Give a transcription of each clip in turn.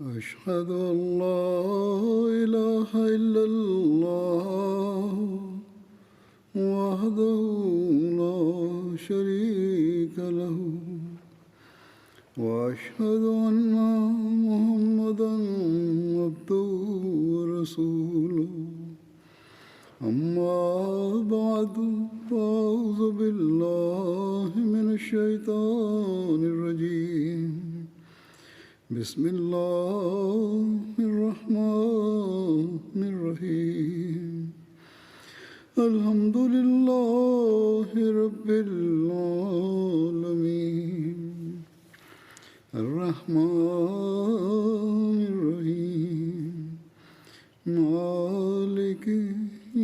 أشهد أن لا إله إلا الله وحده لا شريك له وأشهد أن محمدا عبده ورسوله أما بعد فأعوذ بالله من الشيطان الرجيم بسم الله الرحمن الرحيم الحمد لله رب العالمين الرحمن الرحيم مالك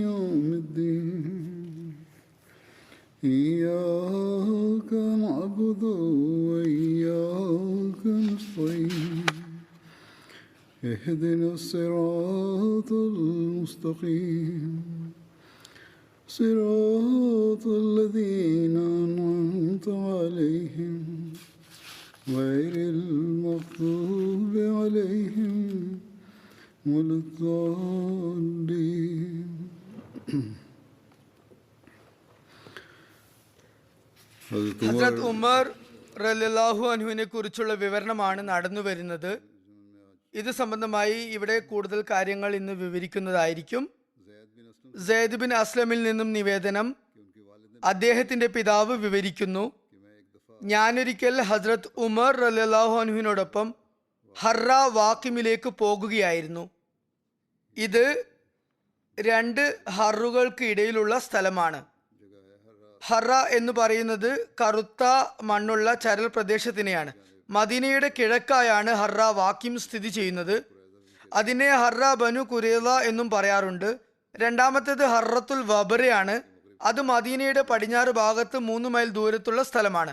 يوم الدين إياك نعبد وإياك نستعين اهدنا الصراط المستقيم صراط الذين أنعمت عليهم غير المغضوب عليهم ولا الضالين. ഹസ്രത്ത് ഉമർ റളിയല്ലാഹു അൻഹുവിനെ കുറിച്ചുള്ള വിവരണമാണ് നടന്നു വരുന്നത്. ഇത് സംബന്ധമായി ഇവിടെ കൂടുതൽ കാര്യങ്ങൾ ഇന്ന് വിവരിക്കുന്നതായിരിക്കും. സെയ്ദ് ബിൻ അസ്ലമിൽ നിന്നും നിവേദനം. അദ്ദേഹത്തിന്റെ പിതാവ് വിവരിക്കുന്നു, ഞാനൊരിക്കൽ ഹസ്രത്ത് ഉമർ റളിയല്ലാഹു അൻഹുവിനോടൊപ്പം ഹറ വാക്കിമിലേക്ക് പോകുകയായിരുന്നു. ഇത് 2 ഹറുകൾക്ക് ഇടയിലുള്ള സ്ഥലമാണ്. ഹറ എന്ന് പറയുന്നത് കറുത്ത മണ്ണുള്ള ചരൽ പ്രദേശത്തിനെയാണ്. മദീനയുടെ കിഴക്കായാണ് ഹറ വാക്കിം സ്ഥിതി ചെയ്യുന്നത്. അതിനെ ഹറ ബനു കുറേള എന്നും പറയാറുണ്ട്. രണ്ടാമത്തേത് ഹറത്തുൽ വബറയാണ്. അത് മദീനയുടെ പടിഞ്ഞാറ് ഭാഗത്ത് 3 മൈൽ ദൂരത്തുള്ള സ്ഥലമാണ്.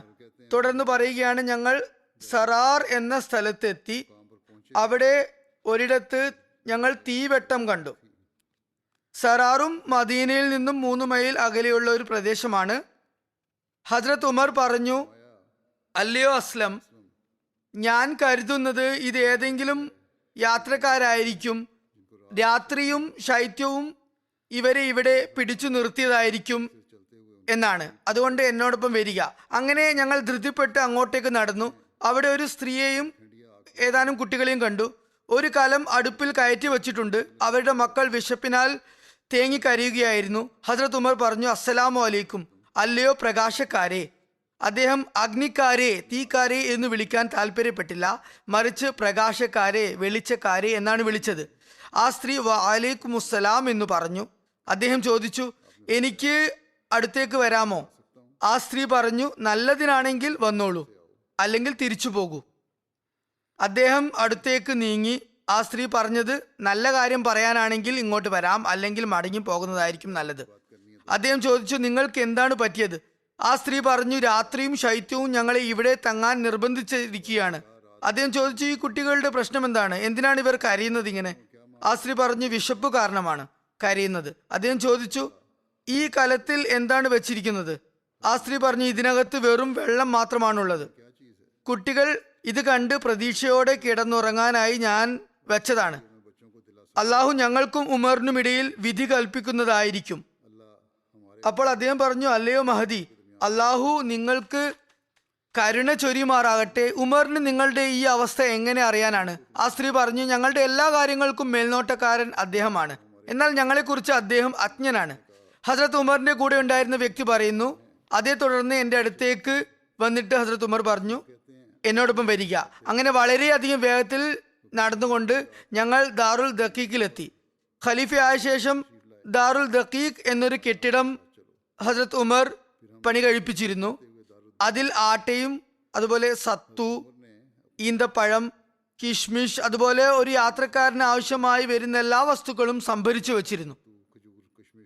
തുടർന്ന് പറയുകയാണ്, ഞങ്ങൾ സറാർ എന്ന സ്ഥലത്തെത്തി. അവിടെ ഒരിടത്ത് ഞങ്ങൾ തീവെട്ടം കണ്ടു. സറാറും മദീനയിൽ നിന്നും 3 മൈൽ അകലെയുള്ള ഒരു പ്രദേശമാണ്. ഹസ്രത്ത് ഉമർ പറഞ്ഞു, അല്ലയോ അസ്ലം, ഞാൻ കരുതുന്നത് ഇത് ഏതെങ്കിലും യാത്രക്കാരായിരിക്കും. രാത്രിയും ശൈത്യവും ഇവരെ ഇവിടെ പിടിച്ചു നിർത്തിയതായിരിക്കും എന്നാണ്. അതുകൊണ്ട് എന്നോടൊപ്പം വരിക. അങ്ങനെ ഞങ്ങൾ ധൃതിപ്പെട്ട് അങ്ങോട്ടേക്ക് നടന്നു. അവിടെ ഒരു സ്ത്രീയെയും ഏതാനും കുട്ടികളെയും കണ്ടു. ഒരു കലം അടുപ്പിൽ കയറ്റി വച്ചിട്ടുണ്ട്. അവരുടെ മക്കൾ വിശപ്പിനാൽ തേങ്ങിക്കരയുകയായിരുന്നു. ഹസ്രത്ത് ഉമർ പറഞ്ഞു, അസ്സലാമു അലൈക്കും, അല്ലയോ പ്രകാശക്കാരെ. അദ്ദേഹം അഗ്നിക്കാരെ, തീക്കാരെ എന്ന് വിളിക്കാൻ താല്പര്യപ്പെട്ടില്ല. മറിച്ച് പ്രകാശക്കാരെ, വെളിച്ചക്കാരെ എന്നാണ് വിളിച്ചത്. ആ സ്ത്രീ വഅലൈക്കും അസ്സലാം എന്ന് പറഞ്ഞു. അദ്ദേഹം ചോദിച്ചു, എനിക്ക് അടുത്തേക്ക് വരാമോ? ആ സ്ത്രീ പറഞ്ഞു, നല്ലതിനാണെങ്കിൽ വന്നോളൂ, അല്ലെങ്കിൽ തിരിച്ചു പോകൂ. അദ്ദേഹം അടുത്തേക്ക് നീങ്ങി. ആ സ്ത്രീ പറഞ്ഞത്, നല്ല കാര്യം പറയാനാണെങ്കിൽ ഇങ്ങോട്ട് വരാം, അല്ലെങ്കിൽ മടങ്ങി പോകുന്നതായിരിക്കും നല്ലത്. അദ്ദേഹം ചോദിച്ചു, നിങ്ങൾക്ക് എന്താണ് പറ്റിയത്? ആ സ്ത്രീ പറഞ്ഞു, രാത്രിയും ശൈത്യവും ഞങ്ങളെ ഇവിടെ തങ്ങാൻ നിർബന്ധിച്ചിരിക്കുകയാണ്. അദ്ദേഹം ചോദിച്ചു, ഈ കുട്ടികളുടെ പ്രശ്നം എന്താണ്? എന്തിനാണ് ഇവർ കരയുന്നത് ഇങ്ങനെ? ആ സ്ത്രീ പറഞ്ഞു, വിശപ്പ് കാരണമാണ് കരയുന്നത്. അദ്ദേഹം ചോദിച്ചു, ഈ കലത്തിൽ എന്താണ് വെച്ചിരിക്കുന്നത്? ആ സ്ത്രീ പറഞ്ഞു, ഇതിനകത്ത് വെറും വെള്ളം മാത്രമാണുള്ളത്. കുട്ടികൾ ഇത് കണ്ട് പ്രതീക്ഷയോടെ കിടന്നുറങ്ങാനായി ഞാൻ വെച്ചതാണ്. അള്ളാഹു ഞങ്ങൾക്കും ഉമറിനും ഇടയിൽ വിധി കൽപ്പിക്കുന്നതായിരിക്കും. അപ്പോൾ അദ്ദേഹം പറഞ്ഞു, അല്ലയോ മഹദി, അള്ളാഹു നിങ്ങൾക്ക് കരുണ ചൊരിയുമാറാകട്ടെ. ഉമറിന് നിങ്ങളുടെ ഈ അവസ്ഥ എങ്ങനെ അറിയാനാണ്? ആ സ്ത്രീ പറഞ്ഞു, ഞങ്ങളുടെ എല്ലാ കാര്യങ്ങൾക്കും മേൽനോട്ടക്കാരൻ അദ്ദേഹമാണ്. എന്നാൽ ഞങ്ങളെക്കുറിച്ച് അദ്ദേഹം അജ്ഞനാണ്. ഹസ്രത്ത് ഉമറിന്റെ കൂടെ ഉണ്ടായിരുന്ന വ്യക്തി പറയുന്നു, അതേ തുടർന്ന് എൻ്റെ അടുത്തേക്ക് വന്നിട്ട് ഹസ്രത്ത് ഉമർ പറഞ്ഞു, എന്നോടൊപ്പം വരിക. അങ്ങനെ വളരെയധികം വേഗത്തിൽ നടന്നുകൊണ്ട് ഞങ്ങൾ ദാറുൽ ദഖീഖിലെത്തി. ഖലീഫയായ ശേഷം ദാറുൽ ദഖീഖ് എന്നൊരു കെട്ടിടം ഹസ്രത്ത് ഉമർ പണി കഴിപ്പിച്ചിരുന്നു. അതിൽ ആട്ടയും അതുപോലെ സത്തു, ഈന്തപ്പഴം, കിഷ്മിഷ്, അതുപോലെ ഒരു യാത്രക്കാരന് ആവശ്യമായി വരുന്ന എല്ലാ വസ്തുക്കളും സംഭരിച്ചു വച്ചിരുന്നു.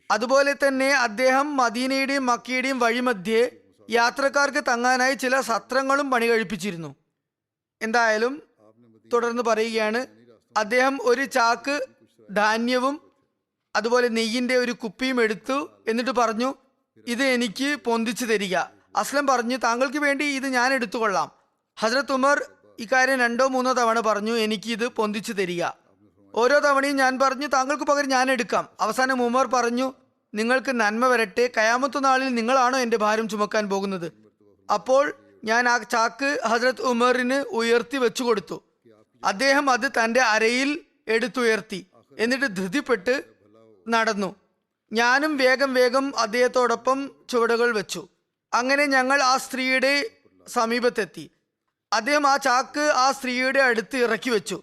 അതുപോലെ തന്നെ അദ്ദേഹം മദീനയുടെയും മക്കയുടെയും വഴിമധ്യേ യാത്രക്കാർക്ക് തങ്ങാനായി ചില സത്രങ്ങളും പണി കഴിപ്പിച്ചിരുന്നു. എന്തായാലും തുടർന്ന് പറയുകയാണ്, അദ്ദേഹം ഒരു ചാക്ക് ധാന്യവും അതുപോലെ നെയ്യിന്റെ ഒരു കുപ്പിയും എടുത്തു. എന്നിട്ട് പറഞ്ഞു, ഇത് എനിക്ക് പൊന്തിച്ചു തരിക. അസ്ലം പറഞ്ഞു, താങ്കൾക്ക് വേണ്ടി ഇത് ഞാൻ എടുത്തുകൊള്ളാം. ഹസ്രത്ത് ഉമർ ഇക്കാര്യം 2-3 തവണ പറഞ്ഞു, എനിക്കിത് പൊന്തിച്ചു തരിക. ഓരോ തവണയും ഞാൻ പറഞ്ഞു, താങ്കൾക്ക് പകരം ഞാൻ എടുക്കാം. അവസാനം ഉമർ പറഞ്ഞു, നിങ്ങൾക്ക് നന്മ വരട്ടെ, കയാമത്ത് നാളിൽ നിങ്ങളാണോ എൻ്റെ ഭാരം ചുമക്കാൻ പോകുന്നത്? അപ്പോൾ ഞാൻ ആ ചാക്ക് ഹസ്രത്ത് ഉമറിന് ഉയർത്തി വെച്ചു കൊടുത്തു. അദ്ദേഹം അത് തൻ്റെ അരയിൽ എടുത്തുയർത്തി. എന്നിട്ട് ധൃതിപ്പെട്ട് നടന്നു. ഞാനും വേഗം വേഗം അദ്ദേഹത്തോടൊപ്പം ചുവടുകൾ വെച്ചു. അങ്ങനെ ഞങ്ങൾ ആ സ്ത്രീയുടെ സമീപത്തെത്തി. അദ്ദേഹം ആ ചാക്ക് ആ സ്ത്രീയുടെ അടുത്ത് ഇറക്കി വെച്ചു.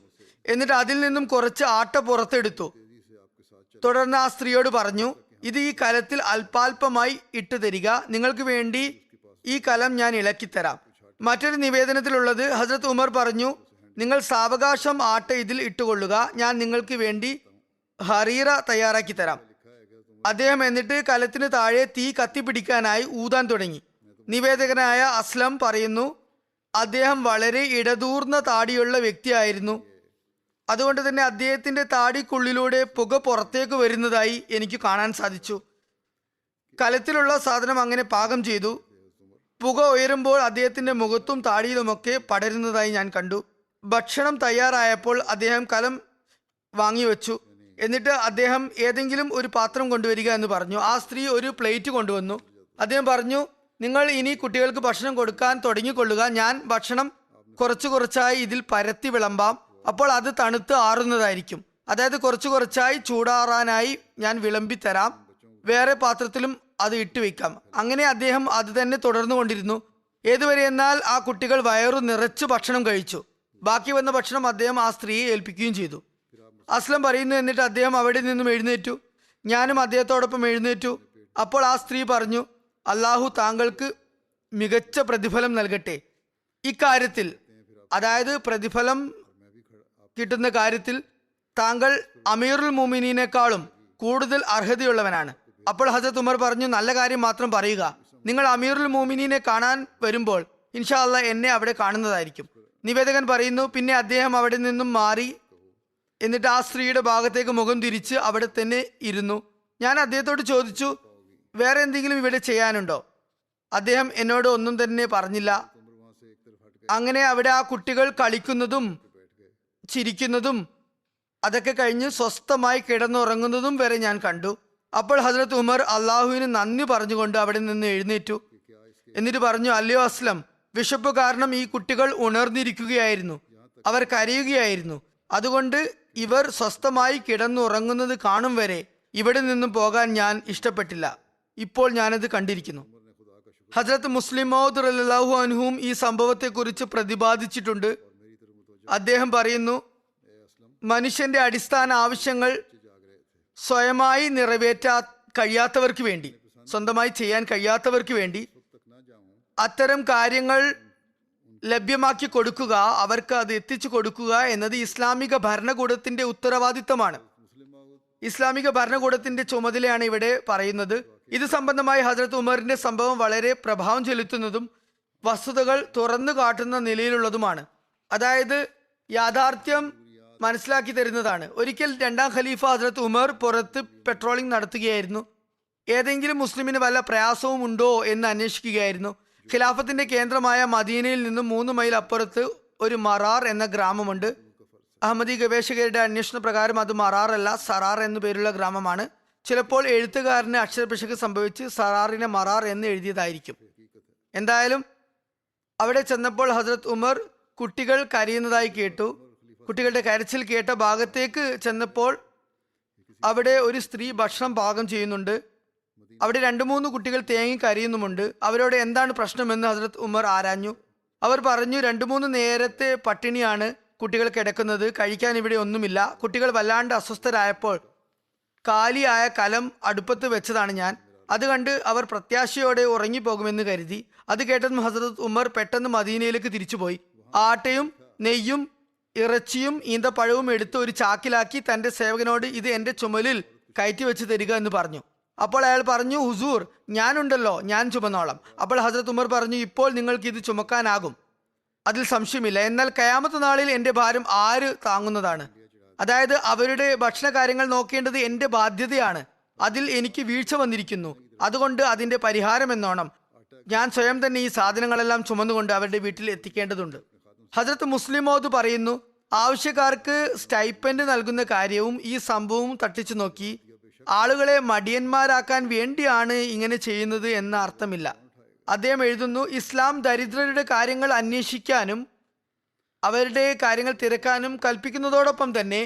എന്നിട്ട് അതിൽ നിന്നും കുറച്ച് ആട്ട പുറത്തെടുത്തു. തുടർന്ന് ആ സ്ത്രീയോട് പറഞ്ഞു, ഇത് ഈ കലത്തിൽ അല്പാൽപമായി ഇട്ടു തരിക, നിങ്ങൾക്ക് വേണ്ടി ഈ കലം ഞാൻ ഇളക്കിത്തരാം. മറ്റൊരു നിവേദനത്തിലുള്ളത്, ഹസ്രത്ത് ഉമർ പറഞ്ഞു, നിങ്ങൾ സാവകാശം ആട്ട ഇതിൽ ഇട്ടുകൊള്ളുക, ഞാൻ നിങ്ങൾക്ക് വേണ്ടി ഹറീറ തയ്യാറാക്കി തരാം. അദ്ദേഹം എന്നിട്ട് കലത്തിന് താഴെ തീ കത്തിപ്പിടിക്കാനായി ഊതാൻ തുടങ്ങി. നിവേദകനായ അസ്ലം പറയുന്നു, അദ്ദേഹം വളരെ ഇടതൂർന്ന താടിയുള്ള വ്യക്തിയായിരുന്നു. അതുകൊണ്ട് തന്നെ അദ്ദേഹത്തിന്റെ താടിക്കുള്ളിലൂടെ പുക പുറത്തേക്ക് വരുന്നതായി എനിക്ക് കാണാൻ സാധിച്ചു. കലത്തിലുള്ള സാധനം അങ്ങനെ പാകം ചെയ്തു. പുക ഉയരുമ്പോൾ അദ്ദേഹത്തിന്റെ മുഖത്തും താടിയിലുമൊക്കെ പടരുന്നതായി ഞാൻ കണ്ടു. ഭക്ഷണം തയ്യാറായപ്പോൾ അദ്ദേഹം കലം വാങ്ങിവെച്ചു. എന്നിട്ട് അദ്ദേഹം ഏതെങ്കിലും ഒരു പാത്രം കൊണ്ടുവരിക എന്ന് പറഞ്ഞു. ആ സ്ത്രീ ഒരു പ്ലേറ്റ് കൊണ്ടുവന്നു. അദ്ദേഹം പറഞ്ഞു, നിങ്ങൾ ഇനി കുട്ടികൾക്ക് ഭക്ഷണം കൊടുക്കാൻ തുടങ്ങിക്കൊള്ളുക, ഞാൻ ഭക്ഷണം കുറച്ചു കുറച്ചായി ഇതിൽ പരത്തി വിളമ്പാം. അപ്പോൾ അത് തണുത്ത് ആറുന്നതായിരിക്കും. അതായത് കുറച്ചു കുറച്ചായി ചൂടാറാനായി ഞാൻ വിളമ്പി തരാം, വേറെ പാത്രത്തിലും അത് ഇട്ട് വെക്കാം. അങ്ങനെ അദ്ദേഹം അത് തന്നെ തുടർന്നു കൊണ്ടിരുന്നു. ഏതുവരെ എന്നാൽ ആ കുട്ടികൾ വയറു നിറച്ച് ഭക്ഷണം കഴിച്ചു. ബാക്കി വന്ന ഭക്ഷണം അദ്ദേഹം ആ സ്ത്രീയെ ഏൽപ്പിക്കുകയും ചെയ്തു. അസ്ലം പറയുന്നു, എന്നിട്ട് അദ്ദേഹം അവിടെ നിന്നും എഴുന്നേറ്റു. ഞാനും അദ്ദേഹത്തോടൊപ്പം എഴുന്നേറ്റു. അപ്പോൾ ആ സ്ത്രീ പറഞ്ഞു, അള്ളാഹു താങ്കൾക്ക് മികച്ച പ്രതിഫലം നൽകട്ടെ. ഇക്കാര്യത്തിൽ, അതായത് പ്രതിഫലം കിട്ടുന്ന കാര്യത്തിൽ താങ്കൾ അമീറുൽ മുഅ്മിനീനേക്കാളും കൂടുതൽ അർഹതയുള്ളവനാണ്. അപ്പോൾ ഹസരത്ത് ഉമർ പറഞ്ഞു, നല്ല കാര്യം മാത്രം പറയുക, നിങ്ങൾ അമീറുൽ മുഅ്മിനീനെ കാണാൻ വരുമ്പോൾ ഇൻഷാ അല്ലാഹ് എന്നെ അവിടെ കാണുന്നതായിരിക്കും. നിവേദകൻ പറയുന്നു, പിന്നെ അദ്ദേഹം അവിടെ നിന്നും മാറി എന്നിട്ട് ആ സ്ത്രീയുടെ ഭാഗത്തേക്ക് മുഖം തിരിച്ച് അവിടെ തന്നെ ഇരുന്നു. ഞാൻ അദ്ദേഹത്തോട് ചോദിച്ചു, വേറെ എന്തെങ്കിലും ഇവിടെ ചെയ്യാനുണ്ടോ? അദ്ദേഹം എന്നോട് ഒന്നും തന്നെ പറഞ്ഞില്ല. അങ്ങനെ അവിടെ ആ കുട്ടികൾ കളിക്കുന്നതും ചിരിക്കുന്നതും അതൊക്കെ കഴിഞ്ഞ് സ്വസ്ഥമായി കിടന്നുറങ്ങുന്നതും വരെ ഞാൻ കണ്ടു. അപ്പോൾ ഹസ്രത്ത് ഉമർ അള്ളാഹുവിന് നന്ദി പറഞ്ഞുകൊണ്ട് അവിടെ നിന്ന് എഴുന്നേറ്റു. എന്നിട്ട് പറഞ്ഞു, അല്ലയോ അസ്ലം, വിശപ്പ് കാരണം ഈ കുട്ടികൾ ഉണർന്നിരിക്കുകയായിരുന്നു, അവർ കരയുകയായിരുന്നു. അതുകൊണ്ട് ഇവർ സ്വസ്ഥമായി കിടന്നുറങ്ങുന്നത് കാണും വരെ ഇവിടെ നിന്നും പോകാൻ ഞാൻ ഇഷ്ടപ്പെട്ടില്ല. ഇപ്പോൾ ഞാനത് കണ്ടിരിക്കുന്നു. ഹസ്രത്ത് മുസ്ലിം മൗദ് റളിയല്ലാഹു അൻഹും ഈ സംഭവത്തെക്കുറിച്ച് പ്രതിപാദിച്ചിട്ടുണ്ട്. അദ്ദേഹം പറയുന്നു, മനുഷ്യന്റെ അടിസ്ഥാന ആവശ്യങ്ങൾ സ്വയമായി നിറവേറ്റാൻ കഴിയാത്തവർക്ക് വേണ്ടി, സ്വന്തമായി ചെയ്യാൻ കഴിയാത്തവർക്ക് വേണ്ടി അത്തരം കാര്യങ്ങൾ ലഭ്യമാക്കി കൊടുക്കുക, അവർക്ക് അത് എത്തിച്ചു കൊടുക്കുക എന്നത് ഇസ്ലാമിക ഭരണകൂടത്തിന്റെ ഉത്തരവാദിത്തമാണ്. ഇസ്ലാമിക ഭരണകൂടത്തിന്റെ ചുമതലയാണ് ഇവിടെ പറയുന്നത്. ഇത് സംബന്ധമായി ഹസ്രത്ത് ഉമറിന്റെ സംഭവം വളരെ പ്രഭാവം ചെലുത്തുന്നതും വസ്തുതകൾ തുറന്നു കാട്ടുന്ന നിലയിലുള്ളതുമാണ്. അതായത് യാഥാർത്ഥ്യം മനസ്സിലാക്കി തരുന്നതാണ്. ഒരിക്കൽ 2ാം ഖലീഫ ഹസ്രത്ത് ഉമർ പുറത്ത് പെട്രോളിംഗ് നടത്തുകയായിരുന്നു. ഏതെങ്കിലും മുസ്ലിമിന് വല്ല പ്രയാസവും ഉണ്ടോ എന്ന് അന്വേഷിക്കുകയായിരുന്നു. ഖിലാഫത്തിന്റെ കേന്ദ്രമായ മദീനയിൽ നിന്നും 3 മൈൽ അപ്പുറത്ത് ഒരു മറാർ എന്ന ഗ്രാമമുണ്ട്. അഹമ്മദി ഗവേഷകരുടെ അന്വേഷണ പ്രകാരം അത് മറാർ അല്ല, സറാർ എന്നു പേരുള്ള ഗ്രാമമാണ്. ചിലപ്പോൾ എഴുത്തുകാരന് അക്ഷരപിശക് സംഭവിച്ച് സറാറിനെ മറാർ എന്ന് എഴുതിയതായിരിക്കും. എന്തായാലും അവിടെ ചെന്നപ്പോൾ ഹസ്രത്ത് ഉമർ കുട്ടികൾ കരയുന്നതായി കേട്ടു. കുട്ടികളുടെ കരച്ചിൽ കേട്ട ഭാഗത്തേക്ക് ചെന്നപ്പോൾ അവിടെ ഒരു സ്ത്രീ ഭക്ഷണം പാകം ചെയ്യുന്നുണ്ട്. അവിടെ 2-3 കുട്ടികൾ തേങ്ങി കരയുന്നുമുണ്ട്. അവരോട് എന്താണ് പ്രശ്നമെന്ന് ഹസ്രത്ത് ഉമർ ആരാഞ്ഞു. അവർ പറഞ്ഞു, 2-3 നേരത്തെ പട്ടിണിയാണ് കുട്ടികൾ കിടക്കുന്നത്, കഴിക്കാൻ ഇവിടെ ഒന്നുമില്ല. കുട്ടികൾ വല്ലാണ്ട് അസ്വസ്ഥരായപ്പോൾ കാലിയായ കലം അടുപ്പത്ത് വെച്ചതാണ് ഞാൻ. അത് കണ്ട് അവർ പ്രത്യാശയോടെ ഉറങ്ങിപ്പോകുമെന്ന് കരുതി. അത് കേട്ടതും ഹസ്രത്ത് ഉമർ പെട്ടെന്ന് മദീനയിലേക്ക് തിരിച്ചുപോയി. ആട്ടയും നെയ്യും ഇറച്ചിയും ഈന്തപ്പഴവും എടുത്ത് ഒരു ചാക്കിലാക്കി തന്റെ സേവകനോട് ഇത് എന്റെ ചുമലിൽ കയറ്റി വെച്ച് തരിക എന്ന് പറഞ്ഞു. അപ്പോൾ അയാൾ പറഞ്ഞു, ഹുസൂർ, ഞാനുണ്ടല്ലോ, ഞാൻ ചുമന്നോളാം. അപ്പോൾ ഹസ്രത്ത് ഉമർ പറഞ്ഞു, ഇപ്പോൾ നിങ്ങൾക്ക് ഇത് ചുമക്കാനാകും, അതിൽ സംശയമില്ല. എന്നാൽ ഖയാമത്ത് നാളിൽ എന്റെ ഭാരം ആര് താങ്ങുന്നതാണ്? അതായത് അവരുടെ ഭക്ഷണ കാര്യങ്ങൾ നോക്കേണ്ടത് എന്റെ ബാധ്യതയാണ്. അതിൽ എനിക്ക് വീഴ്ച വന്നിരിക്കുന്നു. അതുകൊണ്ട് അതിന്റെ പരിഹാരം എന്നോണം ഞാൻ സ്വയം തന്നെ ഈ സാധനങ്ങളെല്ലാം ചുമന്നുകൊണ്ട് അവരുടെ വീട്ടിൽ എത്തിക്കേണ്ടതുണ്ട്. ഹസ്രത്ത് മുസ്ലിം മൗദ് പറയുന്നു, ആവശ്യക്കാർക്ക് സ്റ്റൈപ്പൻഡ് നൽകുന്ന കാര്യവും ഈ സംഭവവും തട്ടിച്ചു നോക്കി ആളുകളെ മടിയന്മാരാക്കാൻ വേണ്ടിയാണ് ഇങ്ങനെ ചെയ്യുന്നത് എന്ന അർത്ഥമില്ല. അദ്ദേഹം എഴുതുന്നു, ഇസ്ലാം ദരിദ്രരുടെ കാര്യങ്ങൾ അന്വേഷിക്കാനും അവരുടെ കാര്യങ്ങൾ തിരക്കാനും കൽപ്പിക്കുന്നതോടൊപ്പം തന്നെ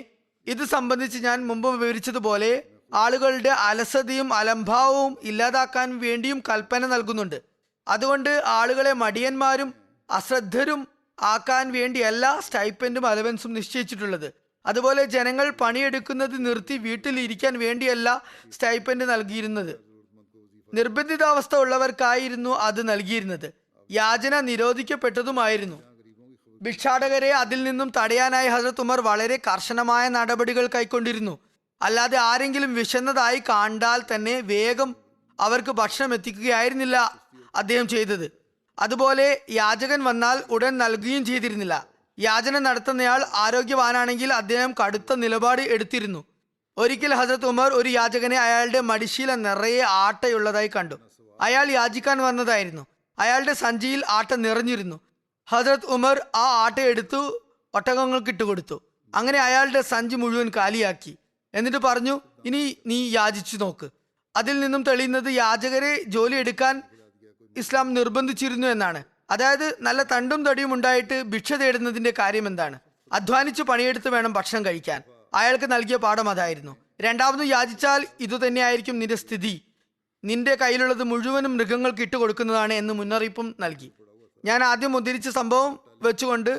ഇത് സംബന്ധിച്ച് ഞാൻ മുമ്പ് വിവരിച്ചതുപോലെ ആളുകളുടെ അലസതയും അലംഭാവവും ഇല്ലാതാക്കാൻ വേണ്ടിയും കൽപ്പന നൽകുന്നുണ്ട്. അതുകൊണ്ട് ആളുകളെ മടിയന്മാരും അശ്രദ്ധരും ആക്കാൻ വേണ്ടിയല്ല സ്റ്റൈപ്പൻഡും അലവൻസും നിശ്ചയിച്ചിട്ടുള്ളത്. അതുപോലെ ജനങ്ങൾ പണിയെടുക്കുന്നത് നിർത്തി വീട്ടിലിരിക്കാൻ വേണ്ടിയല്ല സ്റ്റൈപ്പൻഡ് നൽകിയിരുന്നത്. നിർബന്ധിതാവസ്ഥ ഉള്ളവർക്കായിരുന്നു അത് നൽകിയിരുന്നത്. യാചന നിരോധിക്കപ്പെട്ടതുമായിരുന്നു. ഭിക്ഷാടകരെ അതിൽ നിന്നും തടയാനായി ഹസ്രത്ത് ഉമർ വളരെ കർശനമായ നടപടികൾ കൈക്കൊണ്ടിരുന്നു. അല്ലാതെ ആരെങ്കിലും വിശന്നതായി കണ്ടാൽ തന്നെ വേഗം അവർക്ക് ഭക്ഷണം എത്തിക്കുകയായിരുന്നില്ല അദ്ദേഹം ചെയ്തത്. അതുപോലെ യാചകൻ വന്നാൽ ഉടൻ നൽകുകയും ചെയ്തിരുന്നില്ല. യാചന നടത്തുന്നയാൾ ആരോഗ്യവാനാണെങ്കിൽ അദ്ദേഹം കടുത്ത നിലപാട് എടുത്തിരുന്നു. ഒരിക്കൽ ഹസ്രത്ത് ഉമർ ഒരു യാചകനെ അയാളുടെ മടിശീല നിറയെ ആട്ടയുള്ളതായി കണ്ടു. അയാൾ യാചിക്കാൻ വന്നതായിരുന്നു. അയാളുടെ സഞ്ചിയിൽ ആട്ട നിറഞ്ഞിരുന്നു. ഹസ്രത്ത് ഉമർ ആ ആട്ട എടുത്തു ഒട്ടകങ്ങൾക്ക് ഇട്ടുകൊടുത്തു. അങ്ങനെ അയാളുടെ സഞ്ചി മുഴുവൻ കാലിയാക്കി. എന്നിട്ട് പറഞ്ഞു, ഇനി നീ യാചിച്ചു നോക്ക്. അതിൽ നിന്നും തെളിയുന്നത് യാചകരെ ജോലി എടുക്കാൻ ഇസ്ലാം നിർബന്ധിച്ചിരുന്നു എന്നാണ്. അതായത് നല്ല തണ്ടും തടിയും ഉണ്ടായിട്ട് ഭിക്ഷ തേടുന്നതിന്റെ കാര്യം എന്താണ്? അധ്വാനിച്ചു പണിയെടുത്ത് വേണം ഭക്ഷണം കഴിക്കാൻ. അയാൾക്ക് നൽകിയ പാഠം അതായിരുന്നു. രണ്ടാമത് യാചിച്ചാൽ ഇതുതന്നെയായിരിക്കും നിന്റെ സ്ഥിതി. നിന്റെ കയ്യിലുള്ളത് മുഴുവനും മൃഗങ്ങൾക്ക് ഇട്ടുകൊടുക്കുന്നതാണ് എന്ന് മുന്നറിയിപ്പും നൽകി. ഞാൻ ആദ്യം ഉദ്ധരിച്ച സംഭവം വെച്ചുകൊണ്ട്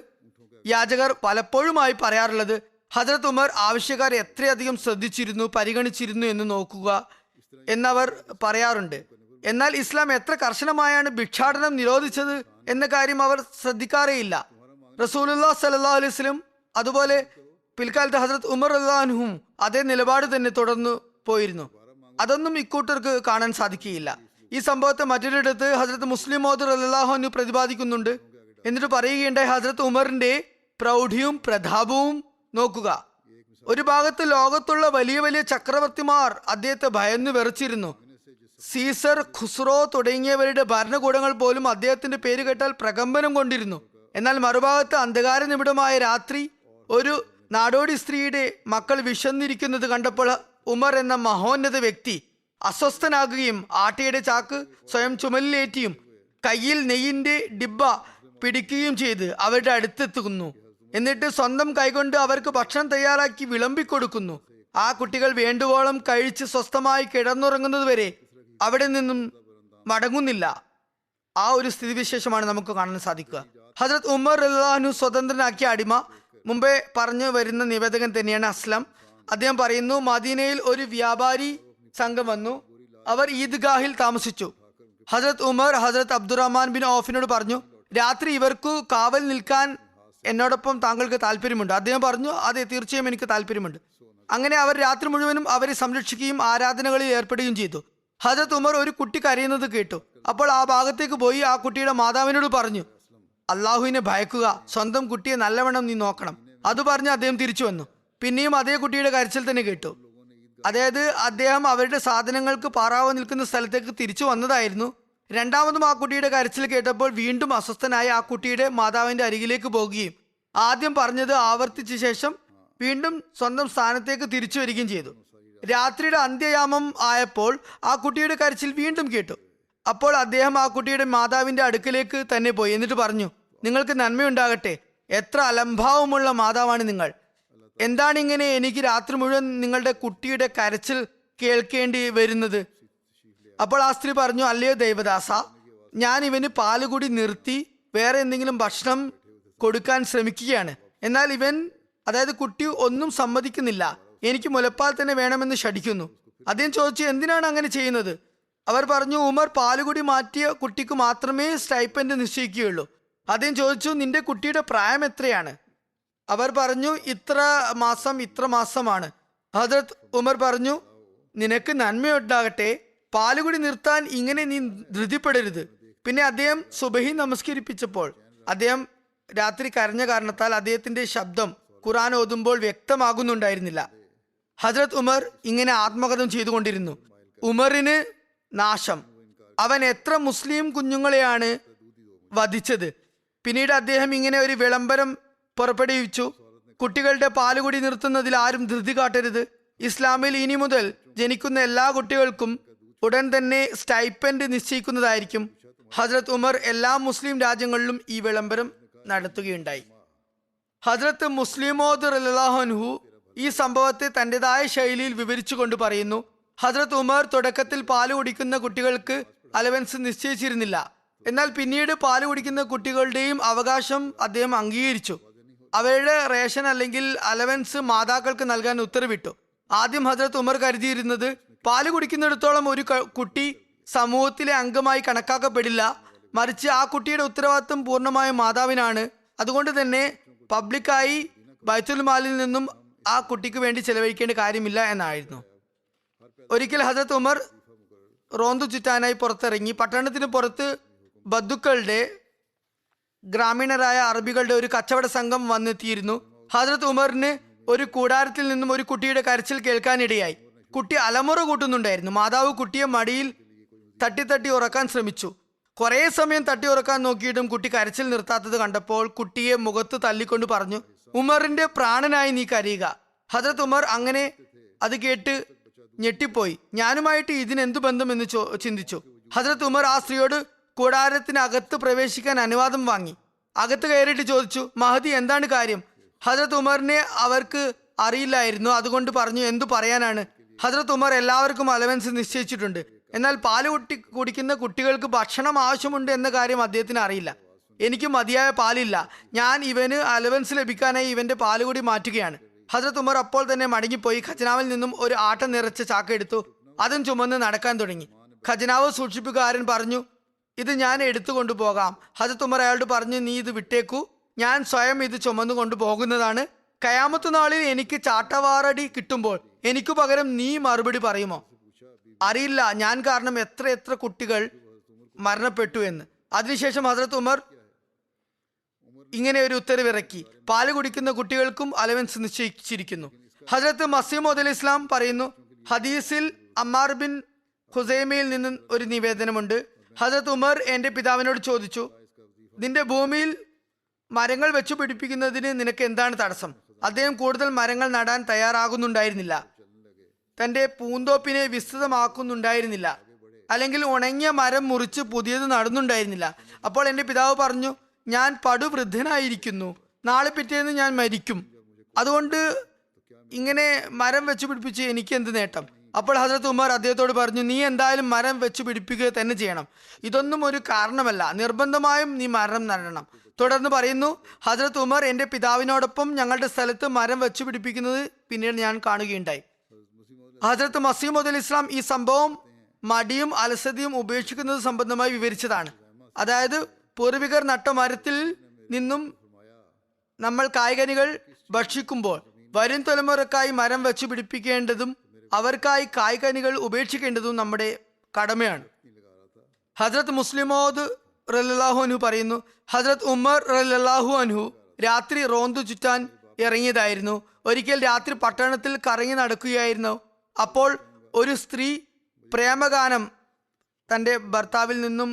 യാചകർ പലപ്പോഴുമായി പറയാറുള്ളത്, ഹസ്രത്ത് ഉമർ ആവശ്യക്കാർ എത്രയധികം ശ്രദ്ധിച്ചിരുന്നു, പരിഗണിച്ചിരുന്നു എന്ന് നോക്കുക എന്നവർ പറയാറുണ്ട്. എന്നാൽ ഇസ്ലാം എത്ര കർശനമായാണ് ഭിക്ഷാടനം നിരോധിച്ചത് എന്ന കാര്യം അവർ ശ്രദ്ധിക്കാറേയില്ല. റസൂലുള്ളാഹി സ്വല്ലല്ലാഹു അലൈഹി വസല്ലം അതുപോലെ പിൽക്കാലത്ത് ഹസ്രത്ത് ഉമർ റളിയല്ലാഹുവും അതേ നിലപാട് തന്നെ തുടർന്നു പോയിരുന്നു. അതൊന്നും ഇക്കൂട്ടർക്ക് കാണാൻ സാധിക്കുകയില്ല. ഈ സംഭവത്തെ മറ്റൊരിടത്ത് ഹസ്രത്ത് മുസ്ലിം മൗദ് റളിയല്ലാഹു അൻഹു പ്രതിപാദിക്കുന്നുണ്ട്. എന്നിട്ട് പറയുകയുണ്ടായി, ഹസ്രത്ത് ഉമറിന്റെ പ്രൗഢിയും പ്രതാപവും നോക്കുക. ഒരു ഭാഗത്ത് ലോകത്തുള്ള വലിയ വലിയ ചക്രവർത്തിമാർ അദ്ദേഹത്തെ ഭയന്ന് വിറച്ചിരുന്നു. സീസർ, ഖുസ്രോ തുടങ്ങിയവരുടെ ഭരണകൂടങ്ങൾ പോലും അദ്ദേഹത്തിന്റെ പേര് കേട്ടാൽ പ്രകമ്പനം കൊണ്ടിരുന്നു. എന്നാൽ മറുഭാഗത്ത് അന്ധകാര നിബിഡമായ രാത്രി ഒരു നാടോടി സ്ത്രീയുടെ മക്കൾ വിശന്നിരിക്കുന്നത് കണ്ടപ്പോൾ ഉമർ എന്ന മഹോന്നത വ്യക്തി അസ്വസ്ഥനാകുകയും ആട്ടയുടെ ചാക്ക് സ്വയം ചുമലിലേറ്റിയും കയ്യിൽ നെയ്യിന്റെ ഡിബ്ബ പിടിക്കുകയും ചെയ്ത് അവരുടെ അടുത്തെത്തുന്നു. എന്നിട്ട് സ്വന്തം കൈകൊണ്ട് അവർക്ക് ഭക്ഷണം തയ്യാറാക്കി വിളമ്പിക്കൊടുക്കുന്നു. ആ കുട്ടികൾ വേണ്ടുവോളം കഴിച്ച് സ്വസ്ഥമായി കിടന്നുറങ്ങുന്നത് വരെ അവിടെ നിന്നും മടങ്ങുന്നില്ല. ആ ഒരു സ്ഥിതിവിശേഷമാണ് നമുക്ക് കാണാൻ സാധിക്കുക. ഹസ്രത്ത് ഉമർ റളിയല്ലാഹു അൻഹു സ്വതന്ത്രനാക്കിയ അടിമ മുമ്പേ പറഞ്ഞു വരുന്ന നിവേദകൻ തന്നെയാണ് അസ്ലം. അദ്ദേഹം പറയുന്നു, മദീനയിൽ ഒരു വ്യാപാരി സംഘം വന്നു. അവർ ഈദ്ഗാഹിൽ താമസിച്ചു. ഹസ്രത്ത് ഉമർ ഹസ്രത്ത് അബ്ദുറഹ്മാൻ ബിൻ ഔഫിനോട് പറഞ്ഞു, രാത്രി ഇവർക്കു കാവൽ നിൽക്കാൻ എന്നോടൊപ്പം താങ്കൾക്ക് താല്പര്യമുണ്ട്? അദ്ദേഹം പറഞ്ഞു, അതെ, തീർച്ചയായും എനിക്ക് താല്പര്യമുണ്ട്. അങ്ങനെ അവർ രാത്രി മുഴുവനും അവരെ സംരക്ഷിക്കുകയും ആരാധനകളിൽ ഏർപ്പെടുകയും ചെയ്തു. ഹസ്രത്ത് ഉമർ ഒരു കുട്ടി കരയുന്നത് കേട്ടു. അപ്പോൾ ആ ഭാഗത്തേക്ക് പോയി ആ കുട്ടിയുടെ മാതാവിനോട് പറഞ്ഞു, അള്ളാഹുവിനെ ഭയക്കുക, സ്വന്തം കുട്ടിയെ നല്ലവണ്ണം നീ നോക്കണം. അത് പറഞ്ഞ് അദ്ദേഹം തിരിച്ചു വന്നു. പിന്നെയും അതേ കുട്ടിയുടെ കരച്ചിൽ തന്നെ കേട്ടു. അതായത് അദ്ദേഹം അവരുടെ സാധനങ്ങൾക്ക് പാറാവ് നിൽക്കുന്ന സ്ഥലത്തേക്ക് തിരിച്ചു വന്നതായിരുന്നു. രണ്ടാമതും ആ കുട്ടിയുടെ കരച്ചിൽ കേട്ടപ്പോൾ വീണ്ടും അസ്വസ്ഥനായ ആ കുട്ടിയുടെ മാതാവിന്റെ അരികിലേക്ക് പോകുകയും ആദ്യം പറഞ്ഞത് ആവർത്തിച്ച ശേഷം വീണ്ടും സ്വന്തം സ്ഥാനത്തേക്ക് തിരിച്ചു വരികയും ചെയ്തു. രാത്രിയുടെ അന്ത്യയാമം ആയപ്പോൾ ആ കുട്ടിയുടെ കരച്ചിൽ വീണ്ടും കേട്ടു. അപ്പോൾ അദ്ദേഹം ആ കുട്ടിയുടെ മാതാവിന്റെ അടുക്കലേക്ക് തന്നെ പോയി. എന്നിട്ട് പറഞ്ഞു, നിങ്ങൾക്ക് നന്മയുണ്ടാകട്ടെ, എത്ര അലംഭാവമുള്ള മാതാവാണ് നിങ്ങൾ. എന്താണ് ഇങ്ങനെ എനിക്ക് രാത്രി മുഴുവൻ നിങ്ങളുടെ കുട്ടിയുടെ കരച്ചിൽ കേൾക്കേണ്ടി വരുന്നത്? അപ്പോൾ ആ സ്ത്രീ പറഞ്ഞു, അല്ലയോ ദൈവദാസ, ഞാൻ ഇവന് പാലുകൂടി നിർത്തി വേറെ എന്തെങ്കിലും ഭക്ഷണം കൊടുക്കാൻ ശ്രമിക്കുകയാണ്. എന്നാൽ ഇവൻ, അതായത് കുട്ടി, ഒന്നും സമ്മതിക്കുന്നില്ല. എനിക്ക് മുലപ്പാൽ തന്നെ വേണമെന്ന് ശഠിക്കുന്നു. അദ്ദേഹം ചോദിച്ചു, എന്തിനാണ് അങ്ങനെ ചെയ്യുന്നത്? അവർ പറഞ്ഞു, ഉമർ പാലുകൂടി മാറ്റിയ കുട്ടിക്ക് മാത്രമേ സ്റ്റൈപ്പൻഡ് നിശ്ചയിക്കുകയുള്ളൂ. അദ്ദേഹം ചോദിച്ചു, നിന്റെ കുട്ടിയുടെ പ്രായം എത്രയാണ്? അവർ പറഞ്ഞു, ഇത്ര മാസമാണ്. ഹദ്രത്ത് ഉമർ പറഞ്ഞു, നിനക്ക് നന്മയുണ്ടാകട്ടെ, പാലുകൂടി നിർത്താൻ ഇങ്ങനെ നീ ധൃതിപ്പെടരുത്. പിന്നെ അദ്ദേഹം സുബഹി നമസ്കരിപ്പിച്ചപ്പോൾ അദ്ദേഹം രാത്രി കരഞ്ഞ കാരണത്താൽ അദ്ദേഹത്തിന്റെ ശബ്ദം ഖുർആൻ ഓതുമ്പോൾ വ്യക്തമാകുന്നുണ്ടായിരുന്നില്ല. ഹദ്രത്ത് ഉമർ ഇങ്ങനെ ആത്മകഥം ചെയ്തുകൊണ്ടിരുന്നു. ഉമറിന് നാശം, അവൻ എത്ര മുസ്ലിം കുഞ്ഞുങ്ങളെയാണ് വധിച്ചത്. പിന്നീട് അദ്ദേഹം ഇങ്ങനെ ഒരു വിളംബരം പുറപ്പെടുവിച്ചു: കുട്ടികളുടെ പാലുകുടി നിർത്തുന്നതിൽ ആരും ധൃതി കാട്ടരുത്. ഇസ്ലാമിൽ ഇനി മുതൽ ജനിക്കുന്ന എല്ലാ കുട്ടികൾക്കും ഉടൻ തന്നെ സ്റ്റൈപ്പൻഡ് നിശ്ചയിക്കുന്നതായിരിക്കും. ഹസ്രത്ത് ഉമർ എല്ലാ മുസ്ലിം രാജ്യങ്ങളിലും ഈ വിളംബരം നടത്തുകയുണ്ടായി. ഹസ്രത്ത് മുസ്ലിമോദ് റളിയല്ലാഹു അൻഹു ഈ സംഭവത്തെ തൻ്റെതായ ശൈലിയിൽ വിവരിച്ചുകൊണ്ട് പറയുന്നു: ഹസ്രത്ത് ഉമർ തുടക്കത്തിൽ പാല് കുടിക്കുന്ന കുട്ടികൾക്ക് അലവൻസ് നിശ്ചയിച്ചിരുന്നില്ല. എന്നാൽ പിന്നീട് പാല് കുടിക്കുന്ന കുട്ടികളുടെയും അവകാശം അദ്ദേഹം അംഗീകരിച്ചു. അവരുടെ റേഷൻ അല്ലെങ്കിൽ അലവൻസ് മാതാക്കൾക്ക് നൽകാൻ ഉത്തരവിട്ടു. ആദ്യം ഹസ്രത്ത് ഉമർ കരുതിയിരുന്നത് പാല് കുടിക്കുന്നിടത്തോളം ഒരു കുട്ടി സമൂഹത്തിലെ അംഗമായി കണക്കാക്കപ്പെടില്ല, മറിച്ച് ആ കുട്ടിയുടെ ഉത്തരവാദിത്വം പൂർണ്ണമായും മാതാവിനാണ്. അതുകൊണ്ട് തന്നെ പബ്ലിക്കായി ബൈത്തുൽ മാലിൽ നിന്നും ആ കുട്ടിക്ക് വേണ്ടി ചെലവഴിക്കേണ്ട കാര്യമില്ല എന്നായിരുന്നു. ഒരിക്കൽ ഹസ്രത്ത് ഉമർ റോന്തു ചുറ്റാനായി പുറത്തിറങ്ങി. പട്ടണത്തിന് പുറത്ത് ബന്ധുക്കളുടെ, ഗ്രാമീണരായ അറബികളുടെ ഒരു കച്ചവട സംഘം വന്നെത്തിയിരുന്നു. ഹസ്രത്ത് ഉമറിന് ഒരു കൂടാരത്തിൽ നിന്നും ഒരു കുട്ടിയുടെ കരച്ചിൽ കേൾക്കാനിടയായി. കുട്ടി അലമുറ കൂട്ടുന്നുണ്ടായിരുന്നു. മാതാവ് കുട്ടിയെ മടിയിൽ തട്ടി തട്ടി ഉറക്കാൻ ശ്രമിച്ചു. കുറേ സമയം തട്ടി ഉറക്കാൻ നോക്കിയിട്ടും കുട്ടി കരച്ചിൽ നിർത്താത്തത് കണ്ടപ്പോൾ കുട്ടിയെ മുഖത്ത് തല്ലിക്കൊണ്ട് പറഞ്ഞു: ഉമറിന്റെ പ്രാണനായി നീ കരയുക. ഹസ്രത്ത് ഉമർ അങ്ങനെ അത് കേട്ട് ഞെട്ടിപ്പോയി. ഞാനുമായിട്ട് ഇതിനെന്തു ബന്ധമെന്ന് ചിന്തിച്ചു. ഹസ്രത്ത് ഉമർ ആ സ്ത്രീയോട് കൂടാരത്തിനകത്ത് പ്രവേശിക്കാൻ അനുവാദം വാങ്ങി. അകത്ത് കയറിയിട്ട് ചോദിച്ചു: മഹദി, എന്താണ് കാര്യം? ഹസ്രത്ത് ഉമറിനെ അവർക്ക് അറിയില്ലായിരുന്നു. അതുകൊണ്ട് പറഞ്ഞു: എന്തു പറയാനാണ്? ഹസ്രത്ത് ഉമർ എല്ലാവർക്കും അലവൻസ് നിശ്ചയിച്ചിട്ടുണ്ട്. എന്നാൽ പാല് കുടിക്കുന്ന കുട്ടികൾക്ക് ഭക്ഷണം ആവശ്യമുണ്ട് എന്ന കാര്യം അദ്ദേഹത്തിന് അറിയില്ല. എനിക്ക് മതിയായ പാലില്ല. ഞാൻ ഇവന് അലവൻസ് ലഭിക്കാനായി ഇവന്റെ പാലുകൂടി മാറ്റുകയാണ്. ഹസ്രത്ത് ഉമർ അപ്പോൾ തന്നെ മടങ്ങിപ്പോയി ഖജനാവിൽ നിന്നും ഒരു ആട്ട നിറച്ച ചാക്ക എടുത്തു. അതും ചുമന്ന് നടക്കാൻ തുടങ്ങി. ഖജനാവ് സൂക്ഷിപ്പുകാരൻ പറഞ്ഞു: ഇത് ഞാൻ എടുത്തു കൊണ്ടുപോകാം. ഹസ്രത്ത് ഉമർ അയാളോട് പറഞ്ഞു: നീ ഇത് വിട്ടേക്കൂ, ഞാൻ സ്വയം ഇത് ചുമന്നു കൊണ്ടുപോകുന്നതാണ്. ഖയാമത്ത് നാളിൽ എനിക്ക് ചാട്ടവാറടി കിട്ടുമ്പോൾ എനിക്കു പകരം നീ മറുപടി പറയുമോ? അറിയില്ല, ഞാൻ കാരണം എത്ര കുട്ടികൾ മരണപ്പെട്ടു എന്ന്. അതിനുശേഷം ഹസ്രത്ത് ഉമർ ഇങ്ങനെ ഒരു ഉത്തരവിറക്കി: പാല് കുടിക്കുന്ന കുട്ടികൾക്കും അലവൻസ് നിശ്ചയിച്ചിരിക്കുന്നു. ഹസ്രത്ത് മസീമോദ് അലി ഇസ്ലാം പറയുന്നു, ഹദീസിൽ അമ്മാർ ബിൻ ഖുസൈമയിൽ നിന്ന് ഒരു നിവേദനമുണ്ട്. ഹസ്രത്ത് ഉമർ എൻ്റെ പിതാവിനോട് ചോദിച്ചു: നിന്റെ ഭൂമിയിൽ മരങ്ങൾ വെച്ചു പിടിപ്പിക്കുന്നതിന് നിനക്ക് എന്താണ് തടസ്സം? അദ്ദേഹം കൂടുതൽ മരങ്ങൾ നടാൻ തയ്യാറാകുന്നുണ്ടായിരുന്നില്ല. തൻ്റെ പൂന്തോപ്പിനെ വിസ്തൃതമാക്കുന്നുണ്ടായിരുന്നില്ല. അല്ലെങ്കിൽ ഉണങ്ങിയ മരം മുറിച്ച് പുതിയത് നടുന്നുണ്ടായിരുന്നില്ല. അപ്പോൾ എൻ്റെ പിതാവ് പറഞ്ഞു: ഞാൻ പടുവൃദ്ധനായിരിക്കുന്നു, നാളെ പിറ്റേന്ന് ഞാൻ മരിക്കും. അതുകൊണ്ട് ഇങ്ങനെ മരം വെച്ചു പിടിപ്പിച്ച് എനിക്ക് എന്ത് നേട്ടം? അപ്പോൾ ഹസ്രത്ത് ഉമർ അദ്ദേഹത്തോട് പറഞ്ഞു: നീ എന്തായാലും മരം വെച്ചു പിടിപ്പിക്കുക തന്നെ ചെയ്യണം. ഇതൊന്നും ഒരു കാരണമല്ല, നിർബന്ധമായും നീ മരം നടണം. തുടർന്ന് പറയുന്നു, ഹസ്രത്ത് ഉമർ എൻ്റെ പിതാവിനോടൊപ്പം ഞങ്ങളുടെ സ്ഥലത്ത് മരം വെച്ചു പിടിപ്പിക്കുന്നത് പിന്നീട് ഞാൻ കാണുകയുണ്ടായി. ഹസ്രത്ത് മസീമോദ് അലി ഇസ്ലാം ഈ സംഭവം മടിയും അലസതയും ഉപേക്ഷിക്കുന്നത് സംബന്ധമായി വിവരിച്ചതാണ്. അതായത് പൂർവികർ നട്ട മരത്തിൽ നിന്നും നമ്മൾ കായ്കനികൾ ഭക്ഷിക്കുമ്പോൾ വരും തലമുറക്കായി മരം വെച്ചു പിടിപ്പിക്കേണ്ടതും അവർക്കായി കായ്കനികൾ ഉപേക്ഷിക്കേണ്ടതും നമ്മുടെ കടമയാണ്. ഹസ്രത്ത് മുസ്ലിമോദ് റളിയല്ലാഹു അൻഹു പറയുന്നു, ഹസ്രത്ത് ഉമർ റളിയല്ലാഹു അൻഹു രാത്രി റോന്തു ചുറ്റാൻ ഇറങ്ങിയതായിരുന്നു. ഒരിക്കൽ രാത്രി പട്ടണത്തിൽ കറങ്ങി നടക്കുകയായിരുന്നു. അപ്പോൾ ഒരു സ്ത്രീ പ്രേമഗാനം തൻ്റെ ഭർത്താവിൽ നിന്നും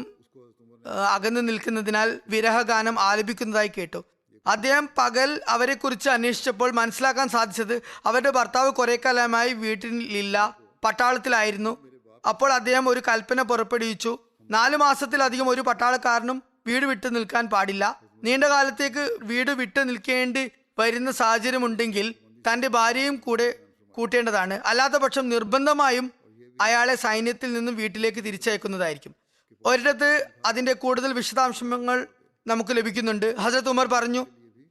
അകന്നു നിൽക്കുന്നതിനാൽ വിരഹഗാനം ആലപിക്കുന്നതായി കേട്ടു. അദ്ദേഹം പകൽ അവരെക്കുറിച്ച് അന്വേഷിച്ചപ്പോൾ മനസ്സിലാക്കാൻ സാധിച്ചത് അവരുടെ ഭർത്താവ് കുറെ കാലമായി വീട്ടിലില്ല, പട്ടാളത്തിലായിരുന്നു. അപ്പോൾ അദ്ദേഹം ഒരു കൽപ്പന പുറപ്പെടുവിച്ചു: 4 മാസത്തിലധികം ഒരു പട്ടാളക്കാരനും വീട് വിട്ടു നിൽക്കാൻ പാടില്ല. നീണ്ട കാലത്തേക്ക് വീട് വിട്ടു നിൽക്കേണ്ടി വരുന്ന സാഹചര്യമുണ്ടെങ്കിൽ തൻ്റെ ഭാര്യയും കൂടെ കൂട്ടേണ്ടതാണ്. അല്ലാത്ത പക്ഷം നിർബന്ധമായും അയാളെ സൈന്യത്തിൽ നിന്നും വീട്ടിലേക്ക് തിരിച്ചയക്കുന്നതായിരിക്കും. ഒരിടത്ത് അതിൻ്റെ കൂടുതൽ വിശദാംശങ്ങൾ നമുക്ക് ലഭിക്കുന്നുണ്ട്. ഹസ്രത്ത് ഉമർ പറഞ്ഞു,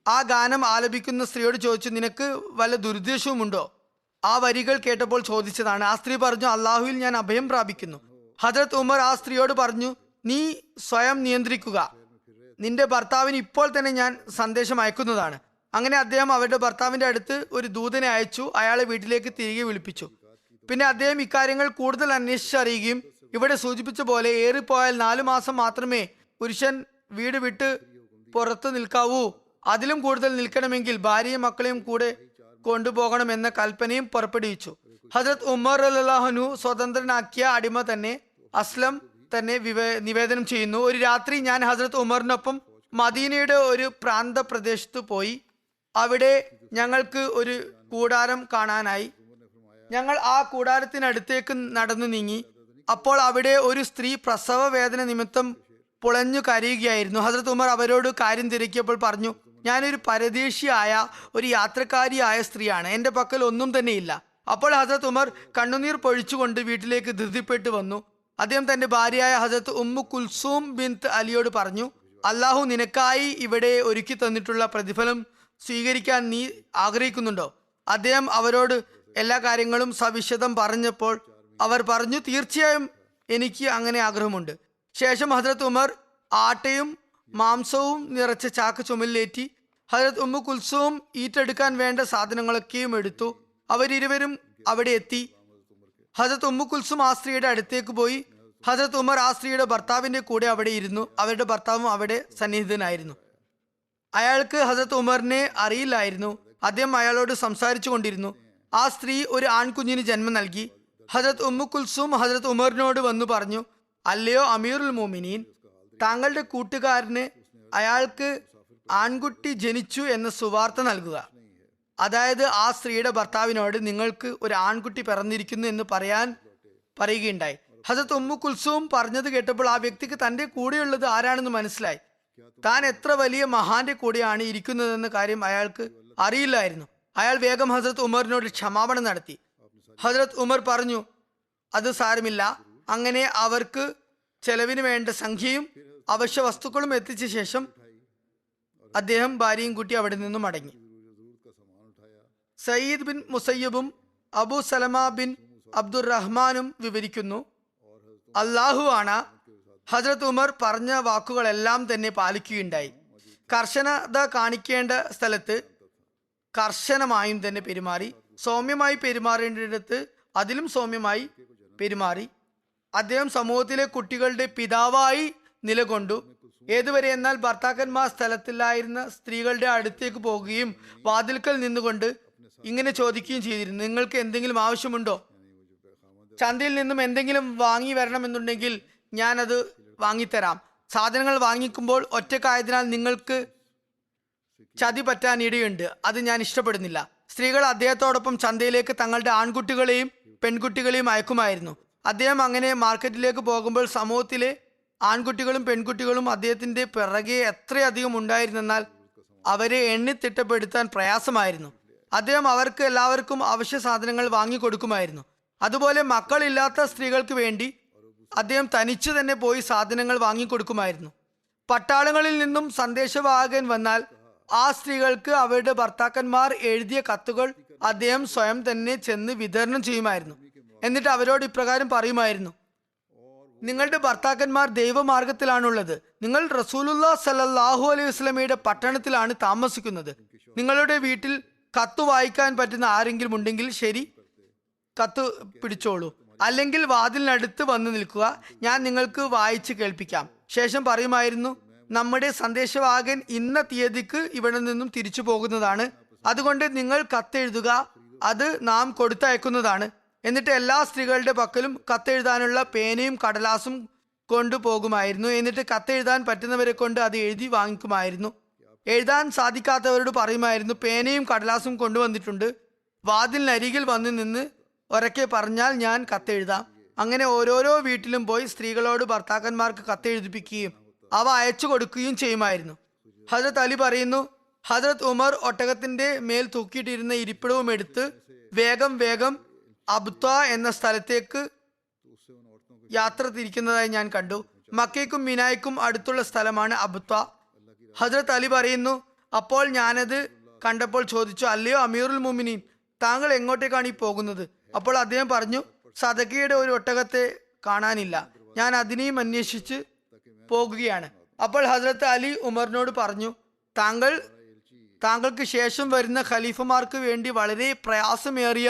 ആ ഗാനം ആലപിക്കുന്ന സ്ത്രീയോട് ചോദിച്ചു, നിനക്ക് വല്ല ദുരുദ്ദേശവുമുണ്ടോ? ആ വരികൾ കേട്ടപ്പോൾ ചോദിച്ചതാണ്. ആ സ്ത്രീ പറഞ്ഞു, അള്ളാഹുവിൽ ഞാൻ അഭയം പ്രാപിക്കുന്നു. ഹസ്രത്ത് ഉമർ ആ സ്ത്രീയോട് പറഞ്ഞു, നീ സ്വയം നിയന്ത്രിക്കുക, നിന്റെ ഭർത്താവിന് ഇപ്പോൾ തന്നെ ഞാൻ സന്ദേശം അയക്കുന്നതാണ്. അങ്ങനെ അദ്ദേഹം അവരുടെ ഭർത്താവിൻ്റെ അടുത്ത് ഒരു ദൂതനെ അയച്ചു. അയാളെ വീട്ടിലേക്ക് തിരികെ വിളിപ്പിച്ചു. പിന്നെ അദ്ദേഹം ഇക്കാര്യങ്ങൾ കൂടുതൽ അന്വേഷിച്ചറിയുകയും ഇവിടെ സൂചിപ്പിച്ച പോലെ ഏറിപ്പോയാൽ 4 മാസം മാത്രമേ പുരുഷൻ വീട് വിട്ട് പുറത്ത് നിൽക്കാവൂ, അതിലും കൂടുതൽ നിൽക്കണമെങ്കിൽ ഭാര്യയും മക്കളെയും കൂടെ കൊണ്ടുപോകണമെന്ന കൽപ്പനയും പുറപ്പെടുവിച്ചു. ഹസ്രത്ത് ഉമർ റളിയല്ലാഹു അൻഹു സ്വതന്ത്രനാക്കിയ അടിമ തന്നെ അസ്ലം തന്നെ നിവേദനം ചെയ്യുന്നു, ഒരു രാത്രി ഞാൻ ഹസ്രത്ത് ഉമറിനൊപ്പം മദീനയുടെ ഒരു പ്രാന്ത പ്രദേശത്ത് പോയി. അവിടെ ഞങ്ങൾക്ക് ഒരു കൂടാരം കാണാനായി. ഞങ്ങൾ ആ കൂടാരത്തിനടുത്തേക്ക് നടന്നു നീങ്ങി. അപ്പോൾ അവിടെ ഒരു സ്ത്രീ പ്രസവ വേദന നിമിത്തം പുളഞ്ഞു കരയുകയായിരുന്നു. ഹസ്രത്ത് ഉമർ അവരോട് കാര്യം തിരക്കിയപ്പോൾ പറഞ്ഞു, ഞാനൊരു പരദേശിയായ ഒരു യാത്രക്കാരിയായ സ്ത്രീയാണ്, എൻ്റെ പക്കൽ ഒന്നും തന്നെയില്ല. അപ്പോൾ ഹസ്രത്ത് ഉമർ കണ്ണുനീർ പൊഴിച്ചുകൊണ്ട് വീട്ടിലേക്ക് ധൃതിപ്പെട്ടു വന്നു. അദ്ദേഹം തൻ്റെ ഭാര്യയായ ഹസ്രത്ത് ഉമ്മു കുൽസൂം ബിൻത്ത് അലിയോട് പറഞ്ഞു, അള്ളാഹു നിനക്കായി ഇവിടെ ഒരുക്കി തന്നിട്ടുള്ള പ്രതിഫലം സ്വീകരിക്കാൻ നീ ആഗ്രഹിക്കുന്നുണ്ടോ? അദ്ദേഹം അവരോട് എല്ലാ കാര്യങ്ങളും സവിശദം പറഞ്ഞപ്പോൾ അവർ പറഞ്ഞു, തീർച്ചയായും എനിക്ക് അങ്ങനെ ആഗ്രഹമുണ്ട്. ശേഷം ഹസ്രത്ത് ഉമർ ആട്ടയും മാംസവും നിറച്ച ചാക്ക് ചുമലിലേറ്റി ഹസ്രത്ത് ഉമ്മു കുൽസൂം ഈറ്റെടുക്കാൻ വേണ്ട സാധനങ്ങളൊക്കെയും എടുത്തു. അവരിരുവരും അവിടെ എത്തി. ഹസ്രത്ത് ഉമ്മു കുൽസൂം ആ സ്ത്രീയുടെ അടുത്തേക്ക് പോയി. ഹസ്രത്ത് ഉമർ ആ സ്ത്രീയുടെ ഭർത്താവിന്റെ കൂടെ അവിടെ ഇരുന്നു. അവരുടെ ഭർത്താവും അവിടെ സന്നിഹിതനായിരുന്നു. അയാൾക്ക് ഹസ്രത്ത് ഉമറിനെ അറിയില്ലായിരുന്നു. അദ്ദേഹം അയാളോട് സംസാരിച്ചു കൊണ്ടിരുന്നു. ആ സ്ത്രീ ഒരു ആൺകുഞ്ഞിന് ജന്മം നൽകി. ഹസ്രത്ത് ഉമ്മു കുൽസൂം ഹസ്രത്ത് ഉമറിനോട് വന്നു പറഞ്ഞു, അല്ലയോ അമീറുൽ മോമിനീൻ, താങ്കളുടെ കൂട്ടുകാരന് അയാൾക്ക് ആൺകുട്ടി ജനിച്ചു എന്ന സുവാർത്ത നൽകുക. അതായത് ആ സ്ത്രീയുടെ ഭർത്താവിനോട് നിങ്ങൾക്ക് ഒരു ആൺകുട്ടി പിറന്നിരിക്കുന്നു എന്ന് പറയുകയുണ്ടായി. ഹസ്രത്ത് ഉമ്മു കുൽസൂം പറഞ്ഞത് കേട്ടപ്പോൾ ആ വ്യക്തിക്ക് തൻ്റെ കൂടെയുള്ളത് ആരാണെന്ന് മനസ്സിലായി. താൻ എത്ര വലിയ മഹാന്റെ കൂടെയാണ് ഇരിക്കുന്നതെന്ന കാര്യം അയാൾക്ക് അറിയില്ലായിരുന്നു. അയാൾ വേഗം ഹസ്രത്ത് ഉമറിനോട് ക്ഷമാപണം നടത്തി. ഹസ്രത്ത് ഉമർ പറഞ്ഞു, അത് സാരമില്ല. അങ്ങനെ അവർക്ക് ചെലവിന് വേണ്ട സംഖ്യയും അവശ്യ വസ്തുക്കളും എത്തിച്ച ശേഷം അദ്ദേഹം ഭാര്യയും കൂട്ടി അവിടെ നിന്നും മടങ്ങി. സയ്യിദ് ബിൻ മുസയ്യബും അബു സലമ ബിൻ അബ്ദുറഹ്മാനും വിവരിക്കുന്നു, അള്ളാഹു ആണ് ഹസ്രത്ത് ഉമർ പറഞ്ഞ വാക്കുകളെല്ലാം തന്നെ പാലിക്കുകയുണ്ടായി. കർശനത കാണിക്കേണ്ട സ്ഥലത്ത് കർശനമായും തന്നെ പെരുമാറി, സൗമ്യമായി പെരുമാറേണ്ടിടത്ത് അതിലും സൗമ്യമായി പെരുമാറി. അദ്ദേഹം സമൂഹത്തിലെ കുട്ടികളുടെ പിതാവായി നിലകൊണ്ടു. ഏതുവരെ എന്നാൽ ഭർത്താക്കന്മാർ സ്ഥലത്തില്ലായിരുന്ന സ്ത്രീകളുടെ അടുത്തേക്ക് പോകുകയും വാതിൽക്കൽ നിന്നുകൊണ്ട് ഇങ്ങനെ ചോദിക്കുകയും ചെയ്തിരുന്നു, നിങ്ങൾക്ക് എന്തെങ്കിലും ആവശ്യമുണ്ടോ? ചന്തയിൽ നിന്നും എന്തെങ്കിലും വാങ്ങി വരണമെന്നുണ്ടെങ്കിൽ ഞാനത് വാങ്ങിത്തരാം. സാധനങ്ങൾ വാങ്ങിക്കുമ്പോൾ ഒറ്റക്കായതിനാൽ നിങ്ങൾക്ക് ചതി പറ്റാൻ ഇടയുണ്ട്. അത് ഞാൻ ഇഷ്ടപ്പെടുന്നില്ല. സ്ത്രീകൾ അദ്ദേഹത്തോടൊപ്പം ചന്തയിലേക്ക് തങ്ങളുടെ ആൺകുട്ടികളെയും പെൺകുട്ടികളെയും അയക്കുമായിരുന്നു. അദ്ദേഹം അങ്ങനെ മാർക്കറ്റിലേക്ക് പോകുമ്പോൾ സമൂഹത്തിലെ ആൺകുട്ടികളും പെൺകുട്ടികളും അദ്ദേഹത്തിന്റെ പിറകെ എത്രയധികം ഉണ്ടായിരുന്നെന്നാൽ അവരെ എണ്ണിത്തിട്ടപ്പെടുത്താൻ പ്രയാസമായിരുന്നു. അദ്ദേഹം അവർക്ക് എല്ലാവർക്കും അവശ്യ സാധനങ്ങൾ വാങ്ങിക്കൊടുക്കുമായിരുന്നു. അതുപോലെ മക്കളില്ലാത്ത സ്ത്രീകൾക്ക് വേണ്ടി അദ്ദേഹം തനിച്ചു തന്നെ പോയി സാധനങ്ങൾ വാങ്ങിക്കൊടുക്കുമായിരുന്നു. പട്ടാളങ്ങളിൽ നിന്നും സന്ദേശവാഹകൻ വന്നാൽ ആ സ്ത്രീകൾക്ക് അവരുടെ ഭർത്താക്കന്മാർ എഴുതിയ കത്തുകൾ അദ്ദേഹം സ്വയം തന്നെ ചെന്ന് വിതരണം ചെയ്യുമായിരുന്നു. എന്നിട്ട് അവരോട് ഇപ്രകാരം പറയുമായിരുന്നു, നിങ്ങളുടെ ഭർത്താക്കന്മാർ ദൈവമാർഗത്തിലാണുള്ളത്. നിങ്ങൾ റസൂലുള്ളാഹി സ്വല്ലല്ലാഹു അലൈഹി വസല്ലമയുടെ പട്ടണത്തിലാണ് താമസിക്കുന്നത്. നിങ്ങളുടെ വീട്ടിൽ കത്ത് വായിക്കാൻ പറ്റുന്ന ആരെങ്കിലും ഉണ്ടെങ്കിൽ ശരി, കത്ത് പിടിച്ചോളൂ. അല്ലെങ്കിൽ വാതിലിനടുത്ത് വന്നു നിൽക്കുക, ഞാൻ നിങ്ങൾക്ക് വായിച്ച് കേൾപ്പിക്കാം. ശേഷം പറയുമായിരുന്നു, നമ്മുടെ സന്ദേശവാഹകൻ ഇന്ന തീയതിക്ക് ഇവിടെ നിന്നും തിരിച്ചു പോകുന്നതാണ്. അതുകൊണ്ട് നിങ്ങൾ കത്തെഴുതുക, അത് നാം കൊടുത്തയക്കുന്നതാണ്. എന്നിട്ട് എല്ലാ സ്ത്രീകളുടെ പക്കലും കത്തെഴുതാനുള്ള പേനയും കടലാസും കൊണ്ടുപോകുമായിരുന്നു. എന്നിട്ട് കത്തെഴുതാൻ പറ്റുന്നവരെ കൊണ്ട് അത് എഴുതി വാങ്ങിക്കുമായിരുന്നു. എഴുതാൻ സാധിക്കാത്തവരോട് പറയുമായിരുന്നു, പേനയും കടലാസും കൊണ്ടുവന്നിട്ടുണ്ട്, വാതിലിനരികിൽ വന്നു നിന്ന് ഉറക്കെ പറഞ്ഞാൽ ഞാൻ കത്തെഴുതാം. അങ്ങനെ ഓരോരോ വീട്ടിലും പോയി സ്ത്രീകളോട് ഭർത്താക്കന്മാർക്ക് കത്തെഴുതിപ്പിക്കുകയും അവ അയച്ചു കൊടുക്കുകയും ചെയ്യുമായിരുന്നു. ഹസ്രത്ത് അലി പറയുന്നു, ഹസ്രത്ത് ഉമർ ഒട്ടകത്തിന്റെ മേൽ തൂക്കിയിട്ടിരുന്ന ഇരിപ്പിടവും എടുത്ത് വേഗം വേഗം അബ്ത്വ എന്ന സ്ഥലത്തേക്ക് യാത്ര തിരിക്കുന്നതായി ഞാൻ കണ്ടു. മക്കയ്ക്കും മിനായ്ക്കും അടുത്തുള്ള സ്ഥലമാണ് അബ്ത്വ. ഹസ്രത്ത് അലി പറയുന്നു, അപ്പോൾ ഞാനത് കണ്ടപ്പോൾ ചോദിച്ചു, അല്ലയോ അമീറുൽ മുഅ്മിനീൻ, താങ്കൾ എങ്ങോട്ടേക്കാണ് ഈ പോകുന്നത്? അപ്പോൾ അദ്ദേഹം പറഞ്ഞു, സദഖയുടെ ഒരു ഒട്ടകത്തെ കാണാനില്ല, ഞാൻ അതിനെയും അന്വേഷിച്ച് പോകുകയാണ്. അപ്പോൾ ഹസ്രത്ത് അലി ഉമറിനോട് പറഞ്ഞു, താങ്കൾക്ക് ശേഷം വരുന്ന ഖലീഫമാർക്ക് വേണ്ടി വളരെ പ്രയാസമേറിയ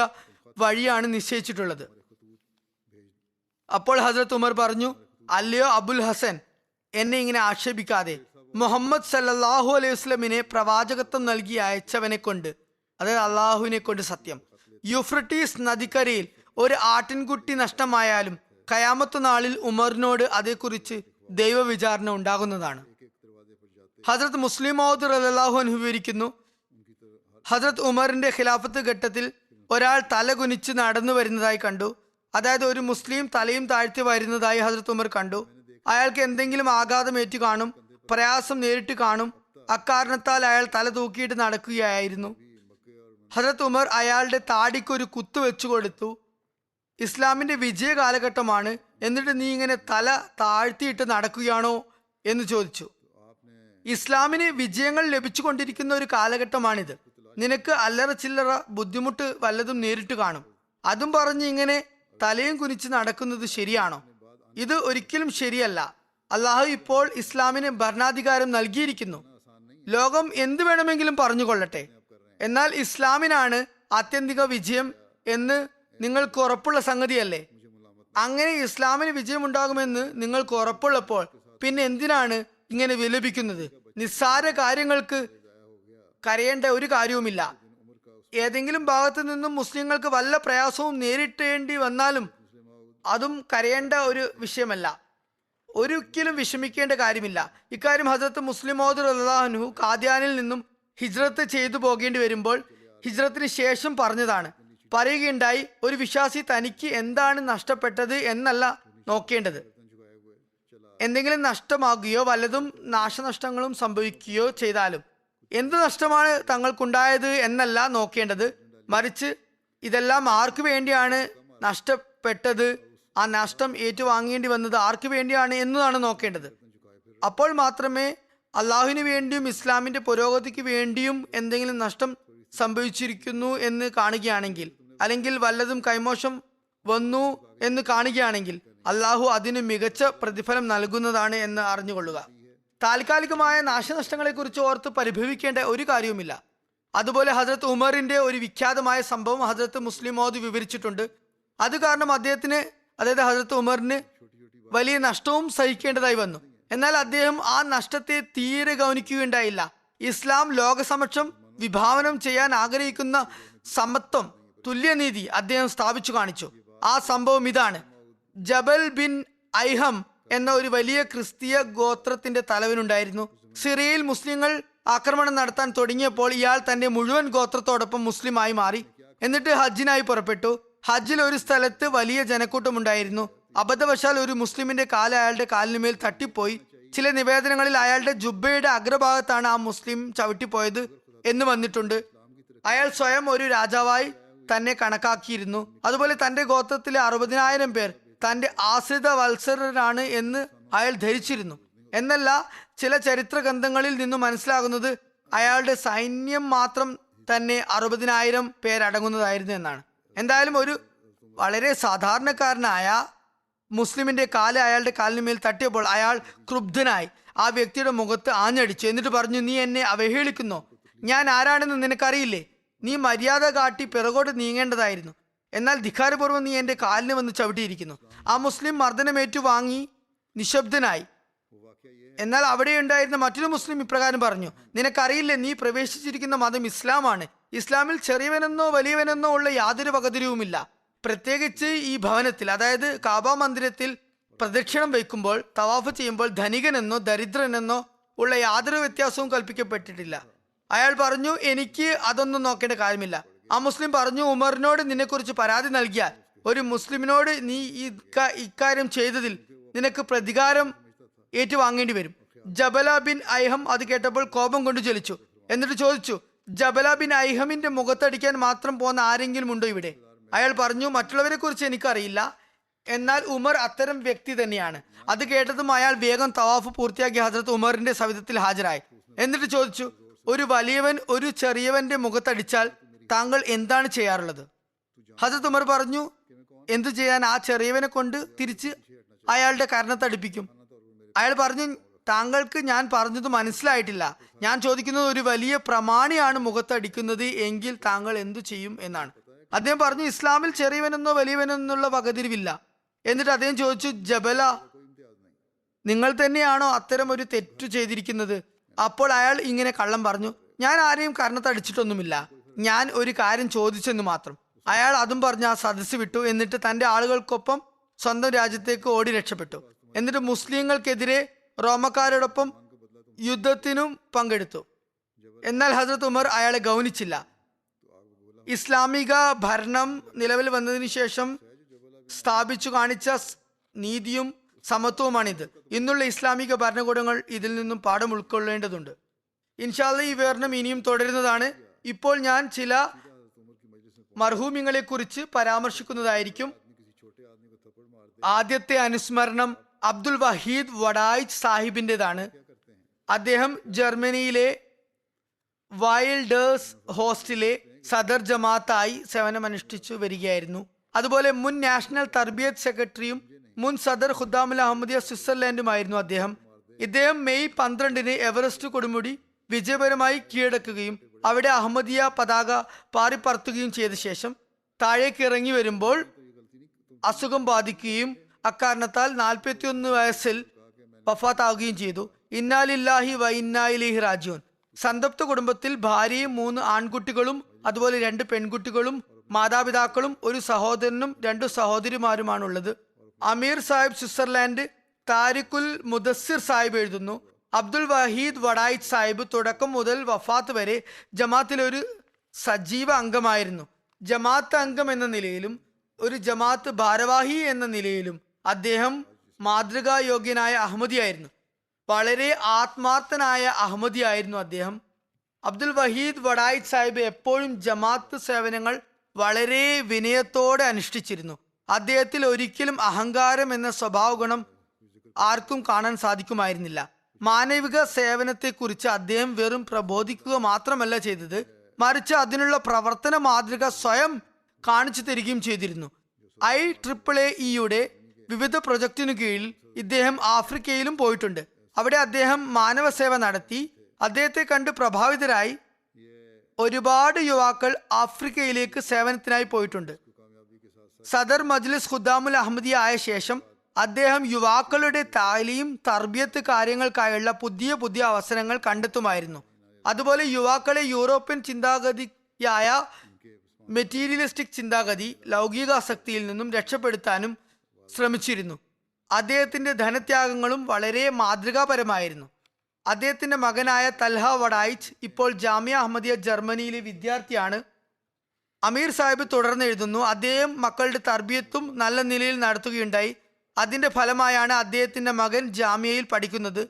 വഴിയാണ് നിശ്ചയിച്ചിട്ടുള്ളത്. അപ്പോൾ ഹസ്രത്ത് ഉമർ പറഞ്ഞു, അല്ലയോ അബുൽ ഹസൻ, എന്നെ ഇങ്ങനെ ആക്ഷേപിക്കാതെ. മുഹമ്മദ് സല്ലല്ലാഹു അലൈഹി വസല്ലമിനെ പ്രവാചകത്വം നൽകി അയച്ചവനെ കൊണ്ട്, അതായത് അള്ളാഹുവിനെ കൊണ്ട് സത്യം, യൂഫ്രട്ടീസ് നദിക്കരയിൽ ഒരു ആട്ടിൻകുട്ടി നഷ്ടമായാലും ഖയാമത്ത് നാളിൽ ഉമറിനോട് അതേക്കുറിച്ച് ദൈവവിചാരണ ഉണ്ടാകുന്നതാണ്. ഹസ്രത്ത് മുസ്ലിം മൗദ് റളിയല്ലാഹു അൻഹു വിവരിക്കുന്നു, ഹസ്രത്ത് ഉമറിന്റെ ഖിലാഫത്ത് ഘട്ടത്തിൽ ഒരാൾ തല കുനിച്ച് നടന്നു വരുന്നതായി കണ്ടു. അതായത് ഒരു മുസ്ലിം തലയും താഴ്ത്തി വരുന്നതായി ഹസ്രത്ത് ഉമർ കണ്ടു. അയാൾക്ക് എന്തെങ്കിലും ആഘാതമേറ്റു കാണും, പ്രയാസം നേരിട്ട് കാണും. അക്കാരണത്താൽ അയാൾ തല തൂക്കിയിട്ട് നടക്കുകയായിരുന്നു. ഹസ്രത്ത് ഉമർ അയാളുടെ താടിക്കൊരു കുത്തു വെച്ചു കൊടുത്തു. ഇസ്ലാമിന്റെ വിജയ കാലഘട്ടമാണ്, എന്നിട്ട് നീ ഇങ്ങനെ തല താഴ്ത്തിയിട്ട് നടക്കുകയാണോ എന്ന് ചോദിച്ചു. ഇസ്ലാമിന് വിജയങ്ങൾ ലഭിച്ചുകൊണ്ടിരിക്കുന്ന ഒരു കാലഘട്ടമാണിത്. നിനക്ക് അല്ലറ ചില്ലറ ബുദ്ധിമുട്ട് വല്ലതും നേരിട്ട് കാണും. അതും പറഞ്ഞ് ഇങ്ങനെ തലയും കുനിച്ച് നടക്കുന്നത് ശരിയാണോ? ഇത് ഒരിക്കലും ശരിയല്ല. അള്ളാഹു ഇപ്പോൾ ഇസ്ലാമിന് ഭരണാധികാരം നൽകിയിരിക്കുന്നു. ലോകം എന്ത് വേണമെങ്കിലും പറഞ്ഞുകൊള്ളട്ടെ, എന്നാൽ ഇസ്ലാമിനാണ് ആത്യന്തിക വിജയം എന്ന് നിങ്ങൾക്ക് ഉറപ്പുള്ള സംഗതിയല്ലേ? അങ്ങനെ ഇസ്ലാമിന് വിജയമുണ്ടാകുമെന്ന് നിങ്ങൾക്ക് ഉറപ്പുള്ളപ്പോൾ പിന്നെ എന്തിനാണ് ഇങ്ങനെ വിലപിക്കുന്നത്? നിസ്സാര കാര്യങ്ങൾക്ക് കരയേണ്ട ഒരു കാര്യവുമില്ല. ഏതെങ്കിലും ഭാഗത്തു നിന്നും മുസ്ലിങ്ങൾക്ക് വല്ല പ്രയാസവും നേരിട്ടേണ്ടി വന്നാലും അതും കരയേണ്ട ഒരു വിഷയമല്ല. ഒരിക്കലും വിഷമിക്കേണ്ട കാര്യമില്ല. ഇക്കാര്യം ഹസ്രത്ത് മുസ്ലിം മൗദ് റളിയല്ലാഹു അൻഹു ഖാദിയാനിൽ നിന്നും ഹിജ്റത്ത് ചെയ്തു പോകേണ്ടി വരുമ്പോൾ ഹിജ്റത്തിന് ശേഷം പറഞ്ഞതാണ്. പറയുകയുണ്ടായി, ഒരു വിശ്വാസി തനിക്ക് എന്താണ് നഷ്ടപ്പെട്ടത് എന്നല്ല നോക്കേണ്ടത്. എന്തെങ്കിലും നഷ്ടമാകുകയോ വല്ലതും നാശനഷ്ടങ്ങളും സംഭവിക്കുകയോ ചെയ്താലും എന്ത് നഷ്ടമാണ് തങ്ങൾക്കുണ്ടായത് എന്നല്ല നോക്കേണ്ടത്, മറിച്ച് ഇതെല്ലാം ആർക്കു വേണ്ടിയാണ് നഷ്ടപ്പെട്ടത്, ആ നഷ്ടം ഏറ്റുവാങ്ങേണ്ടി വന്നത് ആർക്കു വേണ്ടിയാണ് എന്നതാണ് നോക്കേണ്ടത്. അപ്പോൾ മാത്രമേ അള്ളാഹുവിന് വേണ്ടിയും ഇസ്ലാമിന്റെ പുരോഗതിക്ക് വേണ്ടിയും എന്തെങ്കിലും നഷ്ടം സംഭവിച്ചിരിക്കുന്നു എന്ന് കാണുകയാണെങ്കിൽ, അല്ലെങ്കിൽ വല്ലതും കൈമോശം വന്നു എന്ന് കാണുകയാണെങ്കിൽ അള്ളാഹു അതിന് മികച്ച പ്രതിഫലം നൽകുന്നതാണ് എന്ന് അറിഞ്ഞുകൊള്ളുക. താൽക്കാലികമായ നാശനഷ്ടങ്ങളെ കുറിച്ച് ഓർത്ത് പരിഭവിക്കേണ്ട ഒരു കാര്യവുമില്ല. അതുപോലെ ഹസ്രത്ത് ഉമറിന്റെ ഒരു വിഖ്യാതമായ സംഭവം ഹസ്രത്ത് മുസ്ലിം മൗദ് വിവരിച്ചിട്ടുണ്ട്. അത് കാരണം അദ്ദേഹത്തിന്, അതായത് ഹസ്രത്ത് ഉമറിന് വലിയ നഷ്ടവും സഹിക്കേണ്ടതായി വന്നു. എന്നാൽ അദ്ദേഹം ആ നഷ്ടത്തെ തീരെ ഗൗനിക്കുകയുണ്ടായില്ല. ഇസ്ലാം ലോകസമക്ഷം വിഭാവനം ചെയ്യാൻ ആഗ്രഹിക്കുന്ന സമത്വം, തുല്യനീതി അദ്ദേഹം സ്ഥാപിച്ചു കാണിച്ചു. ആ സംഭവം ഇതാണ്. ജബൽ ബിൻ ഐഹം എന്ന ഒരു വലിയ ക്രിസ്തീയ ഗോത്രത്തിന്റെ തലവനുണ്ടായിരുന്നു. സിറിയയിൽ മുസ്ലിങ്ങൾ ആക്രമണം നടത്താൻ തുടങ്ങിയപ്പോൾ ഇയാൾ തന്റെ മുഴുവൻ ഗോത്രത്തോടൊപ്പം മുസ്ലിമായി മാറി. എന്നിട്ട് ഹജ്ജിനായി പുറപ്പെട്ടു. ഹജ്ജിൽ ഒരു സ്ഥലത്ത് വലിയ ജനക്കൂട്ടമുണ്ടായിരുന്നു. അബദ്ധവശാൽ ഒരു മുസ്ലിമിന്റെ കാല് അയാളുടെ കാലിനുമേൽ തട്ടിപ്പോയി. ചില നിവേദനങ്ങളിൽ അയാളുടെ ജുബ്ബയുടെ അഗ്രഭാഗത്താണ് ആ മുസ്ലിം ചവിട്ടിപ്പോയത് എന്ന് വന്നിട്ടുണ്ട്. അയാൾ സ്വയം ഒരു രാജാവായി തന്നെ കണക്കാക്കിയിരുന്നു. അതുപോലെ തന്റെ ഗോത്രത്തിലെ 60,000 പേർ തന്റെ ആശ്രിത വത്സരനാണ് എന്ന് അയാൾ ധരിച്ചിരുന്നു. എന്നല്ല, ചില ചരിത്ര ഗ്രന്ഥങ്ങളിൽ നിന്നും മനസ്സിലാകുന്നത് അയാളുടെ സൈന്യം മാത്രം തന്നെ 60,000 പേരടങ്ങുന്നതായിരുന്നു എന്നാണ്. എന്തായാലും ഒരു വളരെ സാധാരണക്കാരനായ മുസ്ലിമിന്റെ കാല് അയാളുടെ കാലിനുമേൽ തട്ടിയപ്പോൾ അയാൾ ക്രുബ്ധനായി ആ വ്യക്തിയുടെ മുഖത്ത് ആഞ്ഞടിച്ചു. എന്നിട്ട് പറഞ്ഞു, നീ എന്നെ അവഹേളിക്കുന്നോ? ഞാൻ ആരാണെന്ന് നിനക്കറിയില്ലേ? നീ മര്യാദ കാട്ടി പിറകോട്ട് നീങ്ങേണ്ടതായിരുന്നു. എന്നാൽ ധിക്കാരപൂർവ്വം നീ എൻ്റെ കാലിന് വന്ന് ചവിട്ടിയിരിക്കുന്നു. ആ മുസ്ലിം മർദ്ദനമേറ്റു വാങ്ങി നിശബ്ദനായി. എന്നാൽ അവിടെ ഉണ്ടായിരുന്ന മറ്റൊരു മുസ്ലിം ഇപ്രകാരം പറഞ്ഞു, നിനക്കറിയില്ലേ, നീ പ്രവേശിച്ചിരിക്കുന്ന മതം ഇസ്ലാമാണ്. ഇസ്ലാമിൽ ചെറിയവനെന്നോ വലിയവനെന്നോ ഉള്ള യാതൊരു വകതിരിവുമില്ല. പ്രത്യേകിച്ച് ഈ ഭവനത്തിൽ, അതായത് കാബ മന്ദിരത്തിൽ പ്രദക്ഷിണം വയ്ക്കുമ്പോൾ, തവാഫ് ചെയ്യുമ്പോൾ ധനികനെന്നോ ദരിദ്രനെന്നോ ഉള്ള യാതൊരു വ്യത്യാസവും കൽപ്പിക്കപ്പെട്ടിട്ടില്ല. അയാൾ പറഞ്ഞു, എനിക്ക് അതൊന്നും നോക്കേണ്ട കാര്യമില്ല. ആ മുസ്ലിം പറഞ്ഞു, ഉമറിനോട് നിന്നെക്കുറിച്ച് പരാതി നൽകിയാൽ ഒരു മുസ്ലിമിനോട് നീ ഇക്കാര്യം ചെയ്തതിൽ നിനക്ക് പ്രതികാരം ഏറ്റുവാങ്ങേണ്ടി വരും. ജബല ബിൻ ഐഹം അത് കേട്ടപ്പോൾ കോപം കൊണ്ട് ജ്വലിച്ചു. എന്നിട്ട് ചോദിച്ചു, ജബല ബിൻ ഐഹമിന്റെ മുഖത്തടിക്കാൻ മാത്രം പോകുന്ന ആരെങ്കിലും ഉണ്ടോ ഇവിടെ? അയാൾ പറഞ്ഞു, മറ്റുള്ളവരെ കുറിച്ച് എനിക്കറിയില്ല, എന്നാൽ ഉമർ അത്തരം വ്യക്തി തന്നെയാണ്. അത് കേട്ടതും അയാൾ വേഗം തവാഫ് പൂർത്തിയാക്കി ഹസ്രത്ത് ഉമറിന്റെ സവിധത്തിൽ ഹാജരായി. എന്നിട്ട് ചോദിച്ചു, ഒരു വലിയവൻ ഒരു ചെറിയവന്റെ മുഖത്തടിച്ചാൽ താങ്കൾ എന്താണ് ചെയ്യാറുള്ളത്? ഹസ്രത്ത് ഉമർ പറഞ്ഞു, എന്തു ചെയ്യാൻ, ആ ചെറിയവനെ കൊണ്ട് തിരിച്ച് അയാളുടെ കരണത്തടിപ്പിക്കും. അയാൾ പറഞ്ഞു, താങ്കൾക്ക് ഞാൻ പറഞ്ഞത് മനസ്സിലായിട്ടില്ല. ഞാൻ ചോദിക്കുന്നത്, ഒരു വലിയ പ്രമാണിയാണ് മുഖത്തടിക്കുന്നത് എങ്കിൽ താങ്കൾ എന്തു ചെയ്യും എന്നാണ്. അദ്ദേഹം പറഞ്ഞു, ഇസ്ലാമിൽ ചെറിയവനെന്നോ വലിയവനെന്നുള്ള വകതിരിവില്ല. എന്നിട്ട് അദ്ദേഹം ചോദിച്ചു, ജബല, നിങ്ങൾ തന്നെയാണോ അത്തരം ഒരു തെറ്റു ചെയ്തിരിക്കുന്നത്? അപ്പോൾ അയാൾ ഇങ്ങനെ കള്ളം പറഞ്ഞു, ഞാൻ ആരെയും കരണത്തടിച്ചിട്ടൊന്നുമില്ല, ഞാൻ ഒരു കാര്യം ചോദിച്ചെന്ന് മാത്രം. അയാൾ അതും പറഞ്ഞ് ആ സദസ്സ് വിട്ടു. എന്നിട്ട് തന്റെ ആളുകൾക്കൊപ്പം സ്വന്തം രാജ്യത്തേക്ക് ഓടി രക്ഷപ്പെട്ടു. എന്നിട്ട് മുസ്ലിങ്ങൾക്കെതിരെ റോമക്കാരോടൊപ്പം യുദ്ധത്തിനും പങ്കെടുത്തു. എന്നാൽ ഹസ്രത്ത് ഉമർ അയാളെ ഗൗനിച്ചില്ല. ഇസ്ലാമിക ഭരണം നിലവിൽ വന്നതിന് ശേഷം സ്ഥാപിച്ചു കാണിച്ച നീതിയും സമത്വവുമാണിത്. ഇന്നുള്ള ഇസ്ലാമിക ഭരണകൂടങ്ങൾ ഇതിൽ നിന്നും പാഠം ഉൾക്കൊള്ളേണ്ടതുണ്ട്. ഇൻഷാ അല്ലാഹ് ഈ വിവരണം ഇനിയും തുടരുന്നതാണ്. ഇപ്പോൾ ഞാൻ ചില മർഹൂമിങ്ങളെ കുറിച്ച് പരാമർശിക്കുന്നതായിരിക്കും. ആദ്യത്തെ അനുസ്മരണം അബ്ദുൽ വഹീദ് വഡായിച്ച് സാഹിബിൻ്റെതാണ്. അദ്ദേഹം ജർമ്മനിയിലെ വൈൽഡേഴ്സ് ഹോസ്റ്റിലെ സദർ ജമാഅത്തായി സേവനമനുഷ്ഠിച്ചു വരികയായിരുന്നു. അതുപോലെ മുൻ നാഷണൽ തർബിയത്ത് സെക്രട്ടറിയും മുൻ സദർ ഖുദ്ദാമുൽ അഹമ്മദിയ സ്വിറ്റ്സർലൻഡുമായിരുന്നു അദ്ദേഹം. ഇദ്ദേഹം മെയ് 12-ന് എവറസ്റ്റ് കൊടുമുടി വിജയപരമായി കീഴടക്കുകയും അവിടെ അഹമ്മദിയ പതാക പാറിപ്പറത്തുകയും ചെയ്ത ശേഷം താഴേക്ക് ഇറങ്ങി വരുമ്പോൾ അസുഖം ബാധിക്കുകയും അക്കാരണത്താൽ 41 വയസ്സിൽ വഫാത്താവുകയും ചെയ്തു. ഇന്നാലില്ലാഹി വ ഇന്നാ ഇലൈഹി റാജിഊൻ. സന്തപ്ത കുടുംബത്തിൽ ഭാര്യയും 3 ആൺകുട്ടികളും അതുപോലെ 2 പെൺകുട്ടികളും മാതാപിതാക്കളും ഒരു സഹോദരനും 2 സഹോദരിമാരുമാണുള്ളത്. അമീർ സാഹിബ് സ്വിറ്റ്സർലാൻഡ് താരിഖുൽ മുദസ്സിർ സാഹിബ് എഴുതുന്നു, അബ്ദുൽ വഹീദ് വഡായിച്ച് സാഹിബ് തുടക്കം മുതൽ വഫാത്ത് വരെ ജമാഅത്തിലെ ഒരു സജീവ അംഗമായിരുന്നു. ജമാഅത്ത് അംഗം എന്ന നിലയിലും ഒരു ജമാഅത്ത് ഭാരവാഹി എന്ന നിലയിലും അദ്ദേഹം മാതൃകായോഗ്യനായ അഹമ്മദിയായിരുന്നു. വളരെ ആത്മാർത്ഥനായ അഹമ്മദിയായിരുന്നു അദ്ദേഹം. അബ്ദുൽ വഹീദ് വഡായിച്ച് സാഹിബ് എപ്പോഴും ജമാഅത്ത് സേവനങ്ങൾ വളരെ വിനയത്തോടെ അനുഷ്ഠിച്ചിരുന്നു. അദ്ദേഹത്തിൽ ഒരിക്കലും അഹങ്കാരം എന്ന സ്വഭാവ ഗുണം ആർക്കും കാണാൻ സാധിക്കുമായിരുന്നില്ല. മാനവിക സേവനത്തെക്കുറിച്ച് അദ്ദേഹം വെറും പ്രബോധിക്കുക മാത്രമല്ല ചെയ്തത്, മറിച്ച് അതിനുള്ള പ്രവർത്തന മാതൃക സ്വയം കാണിച്ചു തരികയും ചെയ്തിരുന്നു. IEEE വിവിധ പ്രൊജക്ടിനു കീഴിൽ ഇദ്ദേഹം ആഫ്രിക്കയിലും പോയിട്ടുണ്ട്. അവിടെ അദ്ദേഹം മാനവ സേവ നടത്തി. അദ്ദേഹത്തെ കണ്ട് പ്രഭാവിതരായി ഒരുപാട് യുവാക്കൾ ആഫ്രിക്കയിലേക്ക് സേവനത്തിനായി പോയിട്ടുണ്ട്. സദർ മജ്ലിസ് ഖുദ്ദാമുൽ അഹമ്മദിയ ആയ ശേഷം അദ്ദേഹം യുവാക്കളുടെ താലീം തർബിയത്ത് കാര്യങ്ങൾക്കായുള്ള പുതിയ പുതിയ അവസരങ്ങൾ കണ്ടെത്തുമായിരുന്നു. അതുപോലെ യുവാക്കളെ യൂറോപ്യൻ ചിന്താഗതിയായ മെറ്റീരിയലിസ്റ്റിക് ചിന്താഗതി ലൗകികാസക്തിയിൽ നിന്നും രക്ഷപ്പെടുത്താനും ശ്രമിച്ചിരുന്നു. അദ്ദേഹത്തിന്റെ ധനത്യാഗങ്ങളും വളരെ മാതൃകാപരമായിരുന്നു. അദ്ദേഹത്തിന്റെ മകനായ തൽഹ വഡായിച്ച് ഇപ്പോൾ ജാമിയ അഹമ്മദിയ ജർമ്മനിയിലെ വിദ്യാർത്ഥിയാണ്. അമീർ സാഹിബ് തുടർന്ന് എഴുതുന്നു, അദ്ദേഹം മക്കളുടെ തർബിയത്തും നല്ല നിലയിൽ നടത്തുകയുണ്ടായി. അതിന്റെ ഫലമായാണ് അദ്ദേഹത്തിന്റെ മകൻ ജാമിയയിൽ പഠിക്കുന്നത്.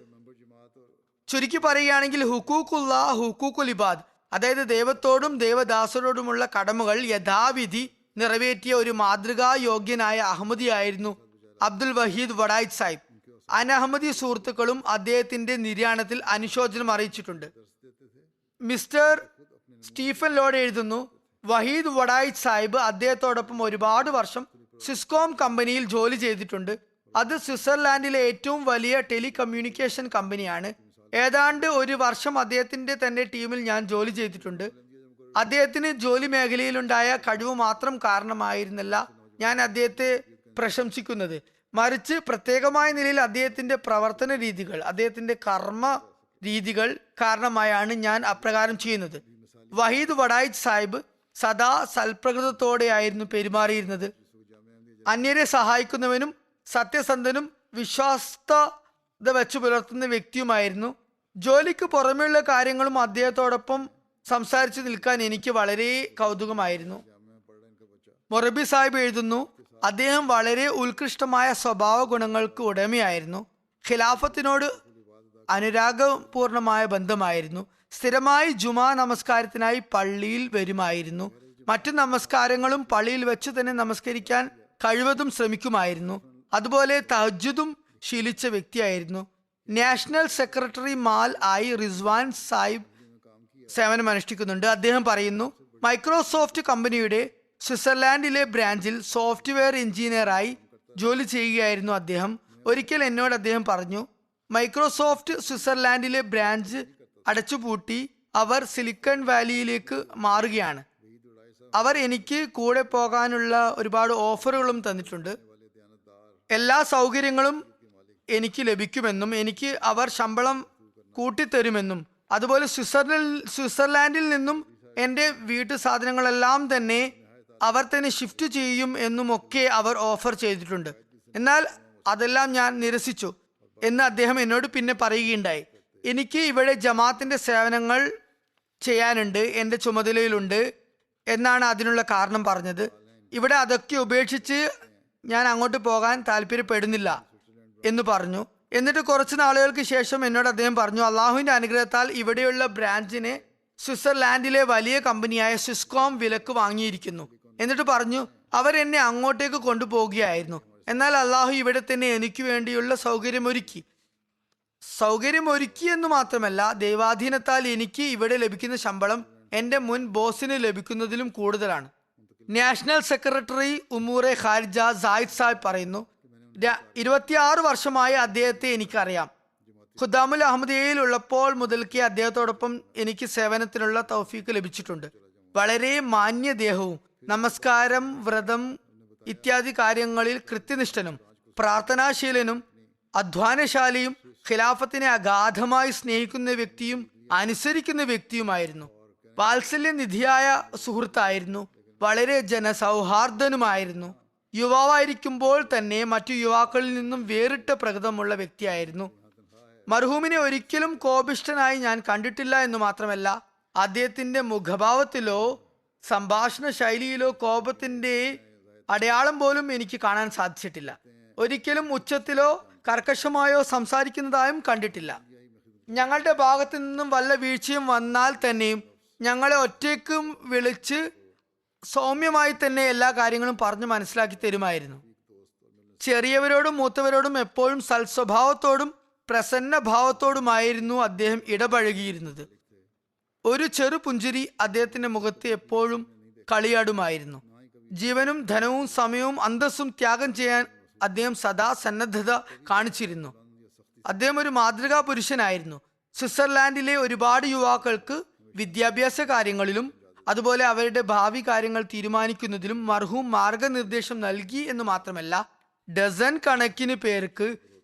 ചുരുക്കി പറയുകയാണെങ്കിൽ ഹുക്കൂക്കുള്ള ഹുക്കൂക്കുൽ ഇബാദ്, അതായത് ദൈവത്തോടും ദൈവദാസരോടുമുള്ള കടമകൾ യഥാവിധി നിറവേറ്റിയ ഒരു മാതൃകായോഗ്യനായ അഹമ്മദിയായിരുന്നു അബ്ദുൽ വഹീദ് വഡായിച്ച് സാഹിബ്. അനഹമ്മദി സുഹൃത്തുക്കളും അദ്ദേഹത്തിന്റെ നിര്യാണത്തിൽ അനുശോചനം അറിയിച്ചിട്ടുണ്ട്. മിസ്റ്റർ സ്റ്റീഫൻ ലോഡ് എഴുതുന്നു, വഹീദ് വഡായിച്ച് സാഹിബ് അദ്ദേഹത്തോടൊപ്പം ഒരുപാട് വർഷം സിസ്കോം കമ്പനിയിൽ ജോലി ചെയ്തിട്ടുണ്ട്. അത് സ്വിറ്റ്സർലാൻഡിലെ ഏറ്റവും വലിയ ടെലികമ്മ്യൂണിക്കേഷൻ കമ്പനിയാണ്. ഏതാണ്ട് ഒരു വർഷം അദ്ദേഹത്തിന്റെ തന്നെ ടീമിൽ ഞാൻ ജോലി ചെയ്തിട്ടുണ്ട്. അദ്ദേഹത്തിന് ജോലി മേഖലയിലുണ്ടായ കഴിവ് മാത്രം കാരണമായിരുന്നില്ല ഞാൻ അദ്ദേഹത്തെ പ്രശംസിക്കുന്നത്, മറിച്ച് പ്രത്യേകമായ നിലയിൽ അദ്ദേഹത്തിന്റെ പ്രവർത്തന രീതികൾ, അദ്ദേഹത്തിന്റെ കർമ്മ രീതികൾ കാരണമായാണ് ഞാൻ അപ്രകാരം ചെയ്യുന്നത്. വഹീദ് വഡായിച്ച് സാഹിബ് സദാ സൽപ്രകൃതത്തോടെയായിരുന്നു പെരുമാറിയിരുന്നത്. അന്യരെ സഹായിക്കുന്നവനും സത്യസന്ധനും വിശ്വാസ്യത വെച്ചു പുലർത്തുന്ന വ്യക്തിയുമായിരുന്നു. ജോലിക്ക് പുറമെയുള്ള കാര്യങ്ങളും അദ്ദേഹത്തോടൊപ്പം സംസാരിച്ചു നിൽക്കാൻ എനിക്ക് വളരെ കൗതുകമായിരുന്നു. മൊറബി സാഹിബ് എഴുതുന്നു, അദ്ദേഹം വളരെ ഉത്കൃഷ്ടമായ സ്വഭാവ ഗുണങ്ങൾക്ക് ഉടമയായിരുന്നു. ഖിലാഫത്തിനോട് അനുരാഗപൂർണമായ ബന്ധമായിരുന്നു. സ്ഥിരമായി ജുമാ നമസ്കാരത്തിനായി പള്ളിയിൽ വരുമായിരുന്നു. മറ്റു നമസ്കാരങ്ങളും പള്ളിയിൽ വെച്ച് തന്നെ നമസ്കരിക്കാൻ കഴിവതും ശ്രമിക്കുമായിരുന്നു. അതുപോലെ തഹജ്ജുദും ശീലിച്ച വ്യക്തിയായിരുന്നു. നാഷണൽ സെക്രട്ടറി മാൽ ആയി റിസ്വാൻ സാഹിബ് സേവനം അനുഷ്ഠിക്കുന്നുണ്ട്. അദ്ദേഹം പറയുന്നു, മൈക്രോസോഫ്റ്റ് കമ്പനിയുടെ സ്വിറ്റ്സർലാൻഡിലെ ബ്രാഞ്ചിൽ സോഫ്റ്റ്വെയർ എഞ്ചിനീയറായി ജോലി ചെയ്യുകയായിരുന്നു അദ്ദേഹം. ഒരിക്കൽ എന്നോട് അദ്ദേഹം പറഞ്ഞു, മൈക്രോസോഫ്റ്റ് സ്വിറ്റ്സർലാൻഡിലെ ബ്രാഞ്ച് അടച്ചുപൂട്ടി അവർ സിലിക്കൺ വാലിയിലേക്ക് മാറുകയാണ്. അവർ എനിക്ക് കൂടെ പോകാനുള്ള ഒരുപാട് ഓഫറുകളും തന്നിട്ടുണ്ട്. എല്ലാ സൗകര്യങ്ങളും എനിക്ക് ലഭിക്കുമെന്നും എനിക്ക് അവർ ശമ്പളം കൂട്ടിത്തരുമെന്നും അതുപോലെ സ്വിറ്റ്സർലാൻഡിൽ നിന്നും എൻ്റെ വീട്ടു സാധനങ്ങളെല്ലാം തന്നെ അവർ തന്നെ ഷിഫ്റ്റ് ചെയ്യും എന്നുമൊക്കെ അവർ ഓഫർ ചെയ്തിട്ടുണ്ട്. എന്നാൽ അതെല്ലാം ഞാൻ നിരസിച്ചു എന്ന് അദ്ദേഹം എന്നോട് പിന്നെ പറയുകയുണ്ടായി. എനിക്ക് ഇവിടെ ജമാഅത്തിന്റെ സേവനങ്ങൾ ചെയ്യാനുണ്ട്, എൻ്റെ ചുമതലയിലുണ്ട് എന്നാണ് അതിനുള്ള കാരണം പറഞ്ഞത്. ഇവിടെ അതൊക്കെ ഉപേക്ഷിച്ച് ഞാൻ അങ്ങോട്ട് പോകാൻ താല്പര്യപ്പെടുന്നില്ല എന്ന് പറഞ്ഞു. എന്നിട്ട് കുറച്ച് നാളുകൾക്ക് ശേഷം എന്നോട് അദ്ദേഹം പറഞ്ഞു, അള്ളാഹുവിൻ്റെ അനുഗ്രഹത്താൽ ഇവിടെയുള്ള ബ്രാഞ്ചിനെ സ്വിറ്റ്സർലാൻഡിലെ വലിയ കമ്പനിയായ സ്വിസ്കോം വിലക്ക് വാങ്ങിയിരിക്കുന്നു. എന്നിട്ട് പറഞ്ഞു, അവരെന്നെ അങ്ങോട്ടേക്ക് കൊണ്ടുപോകുകയായിരുന്നു. എന്നാൽ അള്ളാഹു ഇവിടെ തന്നെ എനിക്ക് വേണ്ടിയുള്ള സൗകര്യമൊരുക്കി എന്ന് മാത്രമല്ല, ദൈവാധീനത്താൽ എനിക്ക് ഇവിടെ ലഭിക്കുന്ന ശമ്പളം എൻ്റെ മുൻ ബോസിന് ലഭിക്കുന്നതിലും കൂടുതലാണ്. നാഷണൽ സെക്രട്ടറി ഉമൂറെ ഖാരിജ സായിദ് സാഹിബ് പറയുന്നു, 26 വർഷമായി അദ്ദേഹത്തെ എനിക്കറിയാം. ഖുദ്ദാമുൽ അഹമ്മദിയയിൽ ഉള്ളപ്പോൾ മുതൽക്കേ അദ്ദേഹത്തോടൊപ്പം എനിക്ക് സേവനത്തിനുള്ള തൗഫീക്ക് ലഭിച്ചിട്ടുണ്ട്. വളരെ മാന്യദേഹവും നമസ്കാരം, വ്രതം ഇത്യാദി കാര്യങ്ങളിൽ കൃത്യനിഷ്ഠനും പ്രാർത്ഥനാശീലനും അധ്വാനശാലിയും ഖിലാഫത്തിനെ അഗാധമായി സ്നേഹിക്കുന്ന വ്യക്തിയും അനുസരിക്കുന്ന വ്യക്തിയുമായിരുന്നു. വാത്സല്യനിധിയായ സുഹൃത്തായിരുന്നു. വളരെ ജനസൗഹാർദ്ദനുമായിരുന്നു. യുവാവായിരിക്കുമ്പോൾ തന്നെ മറ്റു യുവാക്കളിൽ നിന്നും വേറിട്ട പ്രകൃതമുള്ള വ്യക്തിയായിരുന്നു. മർഹൂമിനെ ഒരിക്കലും കോപിഷ്ഠനായി ഞാൻ കണ്ടിട്ടില്ല എന്ന് മാത്രമല്ല, അദ്ദേഹത്തിന്റെ മുഖഭാവത്തിലോ സംഭാഷണ ശൈലിയിലോ കോപത്തിന്റെ അടയാളം പോലും എനിക്ക് കാണാൻ സാധിച്ചിട്ടില്ല. ഒരിക്കലും ഉച്ചത്തിലോ കർക്കശമായോ സംസാരിക്കുന്നതായും കണ്ടിട്ടില്ല. ഞങ്ങളുടെ ഭാഗത്തു നിന്നും വല്ല വീഴ്ചയും വന്നാൽ തന്നെയും ഞങ്ങളെ ഒറ്റയ്ക്കും വിളിച്ച് സൗമ്യമായി തന്നെ എല്ലാ കാര്യങ്ങളും പറഞ്ഞു മനസ്സിലാക്കി തരുമായിരുന്നു. ചെറിയവരോടും മൂത്തവരോടും എപ്പോഴും സൽസ്വഭാവത്തോടും പ്രസന്ന ഭാവത്തോടുമായിരുന്നു അദ്ദേഹം ഇടപഴകിയിരുന്നത്. ഒരു ചെറു പുഞ്ചിരി അദ്ദേഹത്തിന്റെ മുഖത്ത് എപ്പോഴും കളിയാടുമായിരുന്നു. ജീവനും ധനവും സമയവും അന്തസ്സും ത്യാഗം ചെയ്യാൻ അദ്ദേഹം സദാ സന്നദ്ധത കാണിച്ചിരുന്നു. അദ്ദേഹം ഒരു മാതൃകാ പുരുഷനായിരുന്നു. സ്വിറ്റ്സർലാൻഡിലെ ഒരുപാട് യുവാക്കൾക്ക് വിദ്യാഭ്യാസ കാര്യങ്ങളിലും അതുപോലെ അവരുടെ ഭാവി കാര്യങ്ങൾ തീരുമാനിക്കുന്നതിലും മർഹൂം മാർഗനിർദ്ദേശം നൽകി എന്ന് മാത്രമല്ല, ഡസൻ കണക്കിന് പേർക്ക്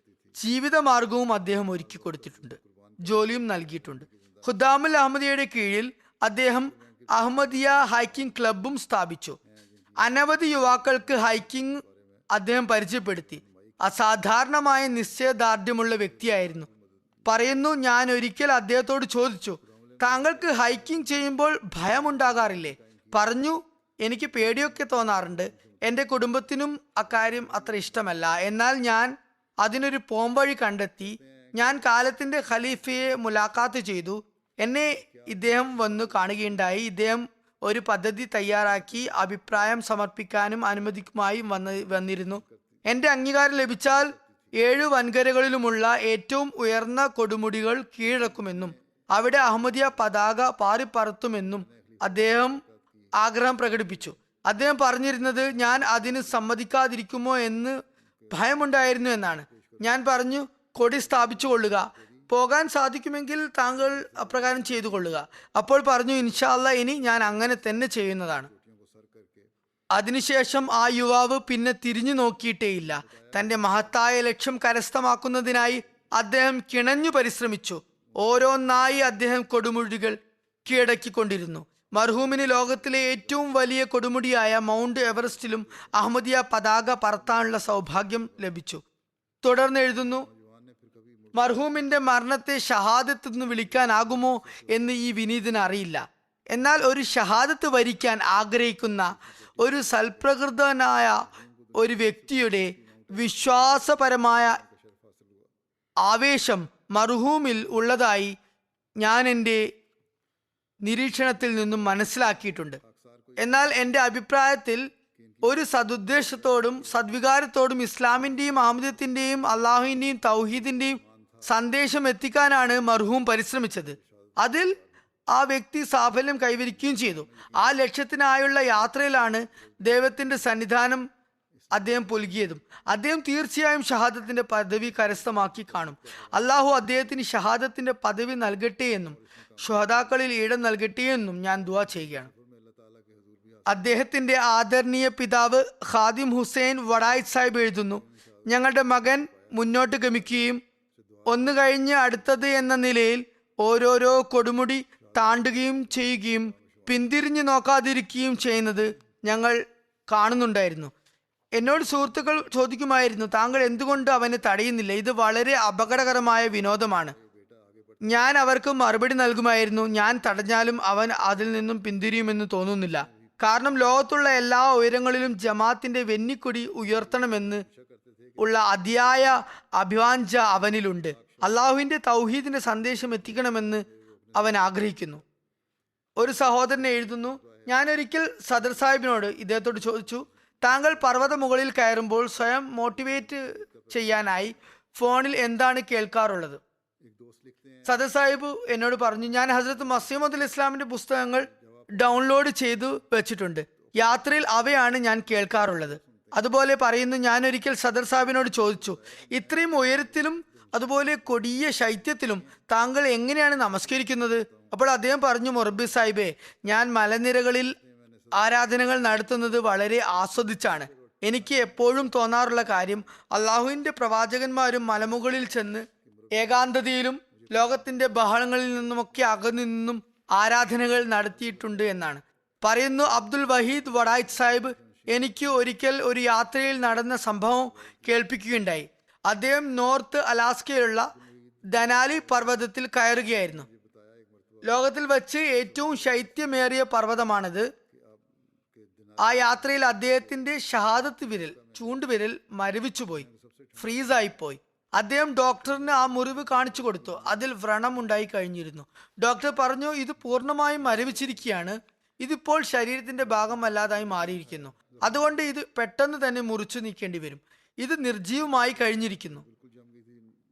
ജീവിതമാർഗവും അദ്ദേഹം ഒരുക്കി കൊടുത്തിട്ടുണ്ട്, ജോലിയും നൽകിയിട്ടുണ്ട്. ഖുദ്ദാമുൽ അഹമ്മദിയയുടെ കീഴിൽ അദ്ദേഹം അഹമ്മദിയ ഹൈക്കിംഗ് ക്ലബും സ്ഥാപിച്ചു. അനവധി യുവാക്കൾക്ക് ഹൈക്കിംഗ് അദ്ദേഹം പരിചയപ്പെടുത്തി. അസാധാരണമായ നിശ്ചയദാർഢ്യമുള്ള വ്യക്തിയായിരുന്നു. പറയുന്നു, ഞാൻ ഒരിക്കൽ അദ്ദേഹത്തോട് ചോദിച്ചു, താങ്കൾക്ക് ഹൈക്കിംഗ് ചെയ്യുമ്പോൾ ഭയമുണ്ടാകാറില്ലേ? പറഞ്ഞു, എനിക്ക് പേടിയൊക്കെ തോന്നാറുണ്ട്. എൻ്റെ കുടുംബത്തിനും അക്കാര്യം അത്ര ഇഷ്ടമല്ല. എന്നാൽ ഞാൻ അതിനൊരു പോംവഴി കണ്ടെത്തി. ഞാൻ കാലത്തിന്റെ ഖലീഫയെ മുലാഖാത്ത് ചെയ്തു. എന്നെ ഇദ്ദേഹം വന്നു കാണുകയുണ്ടായി. ഇദ്ദേഹം ഒരു പദ്ധതി തയ്യാറാക്കി അഭിപ്രായം സമർപ്പിക്കാനും അനുമതിക്കുമായി വന്നിരുന്നു. എൻ്റെ അംഗീകാരം ലഭിച്ചാൽ 7 വൻകരകളിലുമുള്ള ഏറ്റവും ഉയർന്ന കൊടുമുടികൾ കീഴടക്കുമെന്നും അവിടെ അഹമ്മദിയ പതാക പാറിപ്പറത്തുമെന്നും അദ്ദേഹം ആഗ്രഹം പ്രകടിപ്പിച്ചു. അദ്ദേഹം പറഞ്ഞിരുന്നത് ഞാൻ അതിന് സമ്മതിക്കാതിരിക്കുമോ എന്ന് ഭയമുണ്ടായിരുന്നു എന്നാണ്. ഞാൻ പറഞ്ഞു, കൊടി സ്ഥാപിച്ചു കൊള്ളുക, പോകാൻ സാധിക്കുമെങ്കിൽ താങ്കൾ അപ്രകാരം ചെയ്തു കൊള്ളുക. അപ്പോൾ പറഞ്ഞു, ഇൻഷാ അല്ലാ, ഇനി ഞാൻ അങ്ങനെ തന്നെ ചെയ്യുന്നതാണ്. അതിനുശേഷം ആ യുവാവ് പിന്നെ തിരിഞ്ഞു നോക്കിയിട്ടേയില്ല. തന്റെ മഹത്തായ ലക്ഷ്യം കരസ്ഥമാക്കുന്നതിനായി അദ്ദേഹം കിണഞ്ഞു പരിശ്രമിച്ചു. ഓരോന്നായി അദ്ദേഹം കൊടുമുടികൾ കീഴടക്കിക്കൊണ്ടിരുന്നു. മർഹൂമിന് ലോകത്തിലെ ഏറ്റവും വലിയ കൊടുമുടിയായ മൗണ്ട് എവറസ്റ്റിലും അഹമ്മദിയ പതാക പറത്താനുള്ള സൗഭാഗ്യം ലഭിച്ചു. തുടർന്ന് എഴുതുന്നു, മർഹൂമിന്റെ മരണത്തെ ഷഹാദത്ത് എന്ന് വിളിക്കാനാകുമോ എന്ന് ഈ വിനീതന് അറിയില്ല. എന്നാൽ ഒരു ഷഹാദത്ത് വരിക്കാൻ ആഗ്രഹിക്കുന്ന ഒരു സൽപ്രകൃതനായ ഒരു വ്യക്തിയുടെ വിശ്വാസപരമായ ആവേശം മർഹൂമിൽ ഉള്ളതായി ഞാൻ എൻ്റെ നിരീക്ഷണത്തിൽ നിന്നും മനസ്സിലാക്കിയിട്ടുണ്ട്. എന്നാൽ എൻ്റെ അഭിപ്രായത്തിൽ ഒരു സദുദ്ദേശത്തോടും സദ്വികാരത്തോടും ഇസ്ലാമിൻ്റെയും അഹമ്മദത്തിൻ്റെയും അള്ളാഹുവിൻ്റെയും തൗഹീദിൻ്റെയും സന്ദേശം എത്തിക്കാനാണ് മർഹൂം പരിശ്രമിച്ചത്. അതിൽ ആ വ്യക്തി സാഫല്യം കൈവരിക്കുകയും ചെയ്തു. ആ ലക്ഷ്യത്തിനായുള്ള യാത്രയിലാണ് ദൈവത്തിൻ്റെ സന്നിധാനം അദ്ദേഹം പുൽകിയതും. അദ്ദേഹം തീർച്ചയായും ഷഹാദത്തിന്റെ പദവി കരസ്ഥമാക്കി കാണും. അള്ളാഹു അദ്ദേഹത്തിന് ഷഹാദത്തിന്റെ പദവി നൽകട്ടെ എന്നും ശുഹദാക്കളിൽ ഇടം നൽകട്ടെ എന്നും ഞാൻ ദുആ ചെയ്യുകയാണ്. അദ്ദേഹത്തിന്റെ ആദരണീയ പിതാവ് ഖാദിം ഹുസൈൻ വടായ് സാഹിബ് എഴുതുന്നു, ഞങ്ങളുടെ മകൻ മുന്നോട്ട് ഗമിക്കുകയും ഒന്ന് കഴിഞ്ഞ് അടുത്തത് എന്ന നിലയിൽ ഓരോരോ കൊടുമുടി താണ്ടുകയും ചെയ്യുകയും പിന്തിരിഞ്ഞു നോക്കാതിരിക്കുകയും ചെയ്യുന്നത് ഞങ്ങൾ കാണുന്നുണ്ടായിരുന്നു. എന്നോട് സുഹൃത്തുക്കൾ ചോദിക്കുമായിരുന്നു, താങ്കൾ എന്തുകൊണ്ട് അവനെ തടയുന്നില്ല? ഇത് വളരെ അപകടകരമായ വിനോദമാണ്. ഞാൻ അവർക്ക് മറുപടി നൽകുമായിരുന്നു, ഞാൻ തടഞ്ഞാലും അവൻ അതിൽ നിന്നും പിന്തിരിയുമെന്ന് തോന്നുന്നില്ല. കാരണം ലോകത്തുള്ള എല്ലാ ഉയരങ്ങളിലും ജമാഅത്തിന്റെ വെന്നിക്കൊടി ഉയർത്തണമെന്ന് ഉള്ള അതിയായ അഭിവാഞ്ച അവനിലുണ്ട്. അള്ളാഹുവിന്റെ തൗഹീദിന്റെ സന്ദേശം എത്തിക്കണമെന്ന് അവൻ ആഗ്രഹിക്കുന്നു. ഒരു സഹോദരൻ എഴുതുന്നു, ഞാൻ ഒരിക്കൽ സദർ സാഹിബിനോട് ഇദ്ദേഹത്തോട് ചോദിച്ചു, താങ്കൾ പർവ്വത മുകളിൽ കയറുമ്പോൾ സ്വയം മോട്ടിവേറ്റ് ചെയ്യാനായി ഫോണിൽ എന്താണ് കേൾക്കാറുള്ളത്? സദർ സാഹിബ് എന്നോട് പറഞ്ഞു, ഞാൻ ഹസ്രത്ത് മസീഹ് ഇസ്ലാമിന്റെ പുസ്തകങ്ങൾ ഡൗൺലോഡ് ചെയ്തു വെച്ചിട്ടുണ്ട്. യാത്രയിൽ അവയാണ് ഞാൻ കേൾക്കാറുള്ളത്. അതുപോലെ പറയുന്നു, ഞാൻ ഒരിക്കൽ സദർ സാഹിബിനോട് ചോദിച്ചു, ഇത്രയും ഉയരത്തിലും അതുപോലെ കൊടിയ ശൈത്യത്തിലും താങ്കൾ എങ്ങനെയാണ് നമസ്കരിക്കുന്നത്? അപ്പോൾ അദ്ദേഹം പറഞ്ഞു, മുറബി സാഹിബേ, ഞാൻ മലനിരകളിൽ ആരാധനകൾ നടത്തുന്നത് വളരെ ആസ്വദിച്ചാണ്. എനിക്ക് എപ്പോഴും തോന്നാറുള്ള കാര്യം, അള്ളാഹുവിന്റെ പ്രവാചകന്മാരും മലമുകളിൽ ചെന്ന് ഏകാന്തതയിലും ലോകത്തിന്റെ ബഹളങ്ങളിൽ നിന്നുമൊക്കെ അകന്നു നിന്നും ആരാധനകൾ നടത്തിയിട്ടുണ്ട് എന്നാണ്. പറയുന്നു അബ്ദുൽ വഹീദ് വഡായിത്ത് സാഹിബ് എനിക്ക് ഒരിക്കൽ ഒരു യാത്രയിൽ നടന്ന സംഭവം കേൾപ്പിക്കുകയുണ്ടായി. അദ്ദേഹം നോർത്ത് അലാസ്കയിലുള്ള ധനാലി പർവ്വതത്തിൽ കയറുകയായിരുന്നു. ലോകത്തിൽ വച്ച് ഏറ്റവും ശൈത്യമേറിയ പർവ്വതമാണിത്. ആ യാത്രയിൽ അദ്ദേഹത്തിന്റെ ഷഹാദത്ത് വിരൽ, ചൂണ്ടുവിരൽ മരവിച്ചുപോയി, ഫ്രീസായിപ്പോയി. അദ്ദേഹം ഡോക്ടറിന് ആ മുറിവ് കാണിച്ചു കൊടുത്തു. അതിൽ വ്രണം ഉണ്ടായി കഴിഞ്ഞിരുന്നു. ഡോക്ടർ പറഞ്ഞു, ഇത് പൂർണ്ണമായും മരവിച്ചിരിക്കുകയാണ്. ഇതിപ്പോൾ ശരീരത്തിന്റെ ഭാഗമല്ലാതായി മാറിയിരിക്കുന്നു. അതുകൊണ്ട് ഇത് പെട്ടെന്ന് തന്നെ മുറിച്ചു നീക്കേണ്ടി വരും. ഇത് നിർജീവമായി കഴിഞ്ഞിരിക്കുന്നു.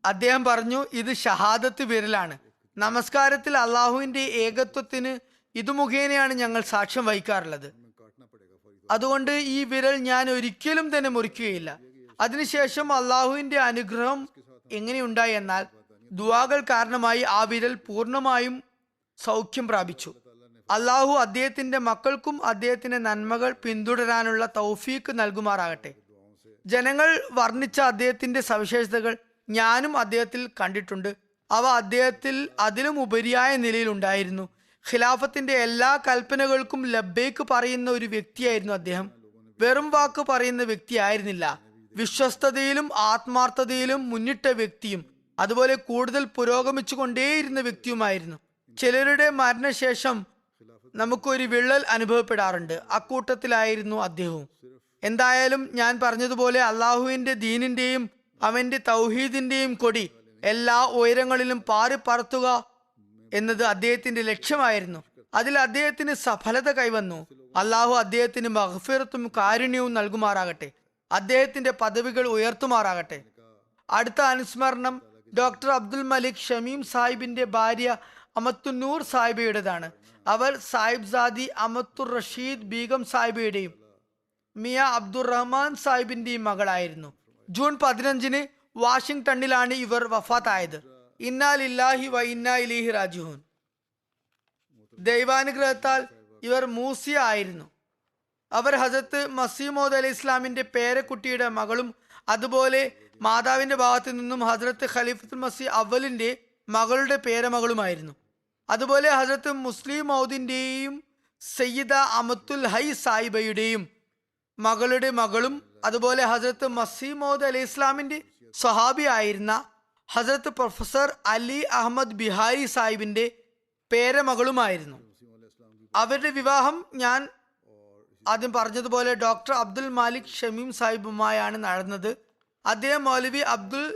അദ്ദേഹം പറഞ്ഞു, ഇത് ഷഹാദത്ത് വിരലാണ്. നമസ്കാരത്തിൽ അള്ളാഹുവിന്റെ ഏകത്വത്തിന് ഇത് മുഖേനയാണ് ഞങ്ങൾ സാക്ഷ്യം വഹിക്കാറുള്ളത്. അതുകൊണ്ട് ഈ വിരൽ ഞാൻ ഒരിക്കലും തന്നെ മുറിക്കുകയില്ല. അതിനുശേഷം അള്ളാഹുവിന്റെ അനുഗ്രഹം എങ്ങനെയുണ്ടായി എന്നാൽ ദുആകൾ കാരണമായി ആ വിരൽ പൂർണ്ണമായും സൗഖ്യം പ്രാപിച്ചു. അള്ളാഹു അദ്ദേഹത്തിന്റെ മക്കൾക്കും അദ്ദേഹത്തിന്റെ നന്മകൾ പിന്തുടരാനുള്ള തൗഫീക്ക് നൽകുമാറാകട്ടെ. ജനങ്ങൾ വർണ്ണിച്ച അദ്ദേഹത്തിന്റെ സവിശേഷതകൾ ഞാനും അദ്ദേഹത്തിൽ കണ്ടിട്ടുണ്ട്. അവ അദ്ദേഹത്തിൽ അതിലും ഉപരിയായ നിലയിൽ ഉണ്ടായിരുന്നു. ഖിലാഫത്തിന്റെ എല്ലാ കൽപ്പനകൾക്കും ലബ്ബൈക്ക് പറയുന്ന ഒരു വ്യക്തിയായിരുന്നു അദ്ദേഹം. വെറും വാക്ക് പറയുന്ന വ്യക്തിയായിരുന്നില്ല. വിശ്വസ്തതയിലും ആത്മാർത്ഥതയിലും മുന്നിട്ട വ്യക്തിയും അതുപോലെ കൂടുതൽ പുരോഗമിച്ചു കൊണ്ടേയിരുന്ന വ്യക്തിയുമായിരുന്നു. ചിലരുടെ മരണശേഷം നമുക്കൊരു വിള്ളൽ അനുഭവപ്പെടാറുണ്ട്. അക്കൂട്ടത്തിലായിരുന്നു അദ്ദേഹവും. എന്തായാലും ഞാൻ പറഞ്ഞതുപോലെ അള്ളാഹുവിന്റെ ദീനിന്റെയും അവന്റെ തൗഹീദിന്റെയും കൊടി എല്ലാ ഉയരങ്ങളിലും പാറി പറത്തുക എന്നത് അദ്ദേഹത്തിന്റെ ലക്ഷ്യമായിരുന്നു. അതിൽ അദ്ദേഹത്തിന് സഫലത കൈവന്നു. അള്ളാഹു അദ്ദേഹത്തിന് മഗ്ഫിറത്തും കാരുണ്യവും നൽകുമാറാകട്ടെ. അദ്ദേഹത്തിന്റെ പദവികൾ ഉയർത്തുമാറാകട്ടെ. അടുത്ത അനുസ്മരണം ഡോക്ടർ അബ്ദുൽ മലിക് ഷമീം സാഹിബിന്റെ ഭാര്യ അമത്തുന്നൂർ സാഹിബയുടേതാണ്. അവർ സാഹിബ്സാദി അമത്തുർ റഷീദ് ബീഗം സാഹിബയുടെയും മിയ അബ്ദുറഹ്മാൻ സാഹിബിന്റെയും മകളായിരുന്നു. ജൂൺ 15 വാഷിംഗ്ടണിലാണ് ഇവർ വഫാത്തായത്. ഇന്നാ ലില്ലാഹി വ ഇന്നാ ഇലൈഹി റാജിഊൻ. ദൈവാനുഗ്രഹത്താൽ ഇവർ മൂസിയ ആയിരുന്നു. അവർ ഹസരത്ത് മസീഹ് മൗഊദ് അലൈഹി ഇസ്ലാമിന്റെ പേരക്കുട്ടിയുടെ മകളും അതുപോലെ മാതാവിന്റെ ഭാഗത്തു നിന്നും ഹസരത്ത് ഖലീഫത്തുൽ മസീഹ് അവലിന്റെ മകളുടെ പേരമകളുമായിരുന്നു. അതുപോലെ ഹസരത്ത് മുസ്ലിം മൗദിന്റെയും സയ്യിദ അമത്തുൽ ഹൈ സാഹിബയുടെയും മകളുടെ മകളും അതുപോലെ ഹസരത്ത് മസീഹ് മൗഊദ് അലൈഹി ഇസ്ലാമിന്റെ സ്വഹാബി ആയിരുന്ന ഹസരത്ത് പ്രൊഫസർ അലി അഹമ്മദ് ബിഹാരി സാഹിബിന്റെ പേരമകളുമായിരുന്നു. അവരുടെ വിവാഹം ഞാൻ ആദ്യം പറഞ്ഞതുപോലെ ഡോക്ടർ അബ്ദുൽ മാലിക് ഷമീം സാഹിബുമായാണ് നടന്നത്. അദ്ദേഹം മൗലവി അബ്ദുൽ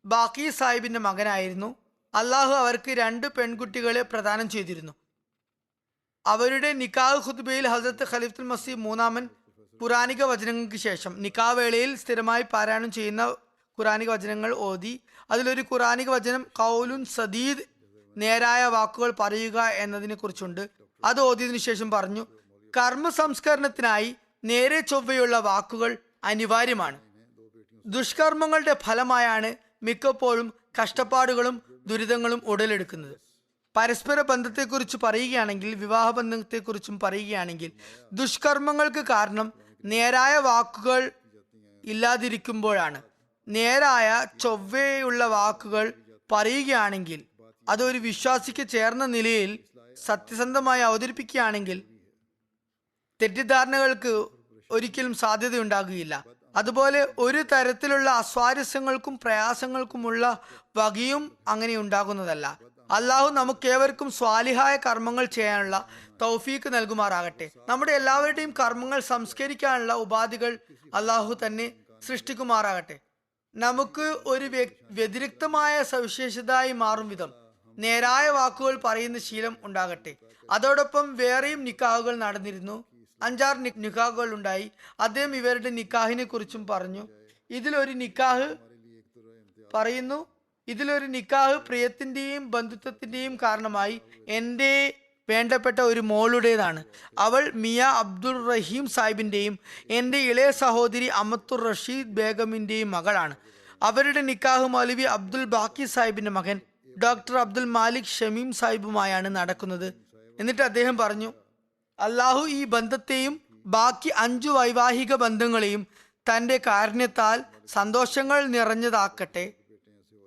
ബാക്കി സാഹിബിന്റെ മകനായിരുന്നു. അള്ളാഹു അവർക്ക് 2 പെൺകുട്ടികളെ പ്രദാനം ചെയ്തിരുന്നു. അവരുടെ നിക്കാഹ് ഖുത്ബയിൽ ഹസരത്ത് ഖലീഫത്തുൽ മസീഹ് മൂന്നാമൻ ഖുറാനിക വചനങ്ങൾക്ക് ശേഷം നിക്കാഹ് വേളയിൽ സ്ഥിരമായി പാരായണം ചെയ്യുന്ന ഖുറാനിക വചനങ്ങൾ ഓതി. അതിലൊരു ഖുറാനിക വചനം ഖൗലുൻ സദീദ്, നേരായ വാക്കുകൾ പറയുക എന്നതിനെ കുറിച്ചുണ്ട്. അത് ഓതിയതിനു ശേഷം പറഞ്ഞു, കർമ്മ സംസ്കരണത്തിനായി നേരെ ചൊവ്വയുള്ള വാക്കുകൾ അനിവാര്യമാണ്. ദുഷ്കർമ്മങ്ങളുടെ ഫലമായാണ് മിക്കപ്പോഴും കഷ്ടപ്പാടുകളും ദുരിതങ്ങളും ഉടലെടുക്കുന്നത്. പരസ്പര ബന്ധത്തെക്കുറിച്ച് പറയുകയാണെങ്കിൽ, വിവാഹ ബന്ധത്തെക്കുറിച്ചും പറയുകയാണെങ്കിൽ, ദുഷ്കർമ്മങ്ങൾക്ക് കാരണം നേരായ വാക്കുകൾ ഇല്ലാതിരിക്കുമ്പോഴാണ്. നേരായ ചൊവ്വയുള്ള വാക്കുകൾ പറയുകയാണെങ്കിൽ, അതൊരു വിശ്വാസിക്ക് ചേർന്ന നിലയിൽ സത്യസന്ധമായി അവതരിപ്പിക്കുകയാണെങ്കിൽ തെറ്റിദ്ധാരണകൾക്ക് ഒരിക്കലും സാധ്യതയുണ്ടാകുകയില്ല. അതുപോലെ ഒരു തരത്തിലുള്ള അസ്വാരസ്യങ്ങൾക്കും പ്രയാസങ്ങൾക്കുമുള്ള വകയും അങ്ങനെ ഉണ്ടാകുന്നതല്ല. അള്ളാഹു നമുക്കേവർക്കും സ്വാലിഹായ കർമ്മങ്ങൾ ചെയ്യാനുള്ള തൗഫീക്ക് നൽകുമാറാകട്ടെ. നമ്മുടെ എല്ലാവരുടെയും കർമ്മങ്ങൾ സംസ്കരിക്കാനുള്ള ഉപാധികൾ അള്ളാഹു തന്നെ സൃഷ്ടിക്കുമാറാകട്ടെ. നമുക്ക് ഒരു വ്യതിരിക്തമായ സവിശേഷതയായി മാറും വിധം നേരായ വാക്കുകൾ പറയുന്ന ശീലം ഉണ്ടാകട്ടെ. അതോടൊപ്പം വേറെയും നിക്കാഹുകൾ നടന്നിരുന്നു. 5-6 നിക്കാഹുകൾ ഉണ്ടായി. അദ്ദേഹം ഇവരുടെ നിക്കാഹിനെ കുറിച്ചും പറഞ്ഞു. ഇതിലൊരു നിക്കാഹ് പ്രിയത്തിന്റെയും ബന്ധുത്വത്തിന്റെയും കാരണമായി എൻ്റെ വേണ്ടപ്പെട്ട ഒരു മോളുടേതാണ്. അവൾ മിയ അബ്ദുൾ റഹീം സാഹിബിൻ്റെയും എൻ്റെ ഇളയ സഹോദരി അമത്തുർ റഷീദ് ബേഗമിൻ്റെയും മകളാണ്. അവരുടെ നിക്കാഹ് മൗലവി അബ്ദുൽ ബാക്കി സാഹിബിൻ്റെ മകൻ ഡോക്ടർ അബ്ദുൽ മാലിക് ഷമീം സാഹിബുമായാണ് നടക്കുന്നത്. എന്നിട്ട് അദ്ദേഹം പറഞ്ഞു, അള്ളാഹു ഈ ബന്ധത്തെയും ബാക്കി 5 വൈവാഹിക ബന്ധങ്ങളെയും തൻ്റെ കാരുണ്യത്താൽ സന്തോഷങ്ങൾ നിറഞ്ഞതാക്കട്ടെ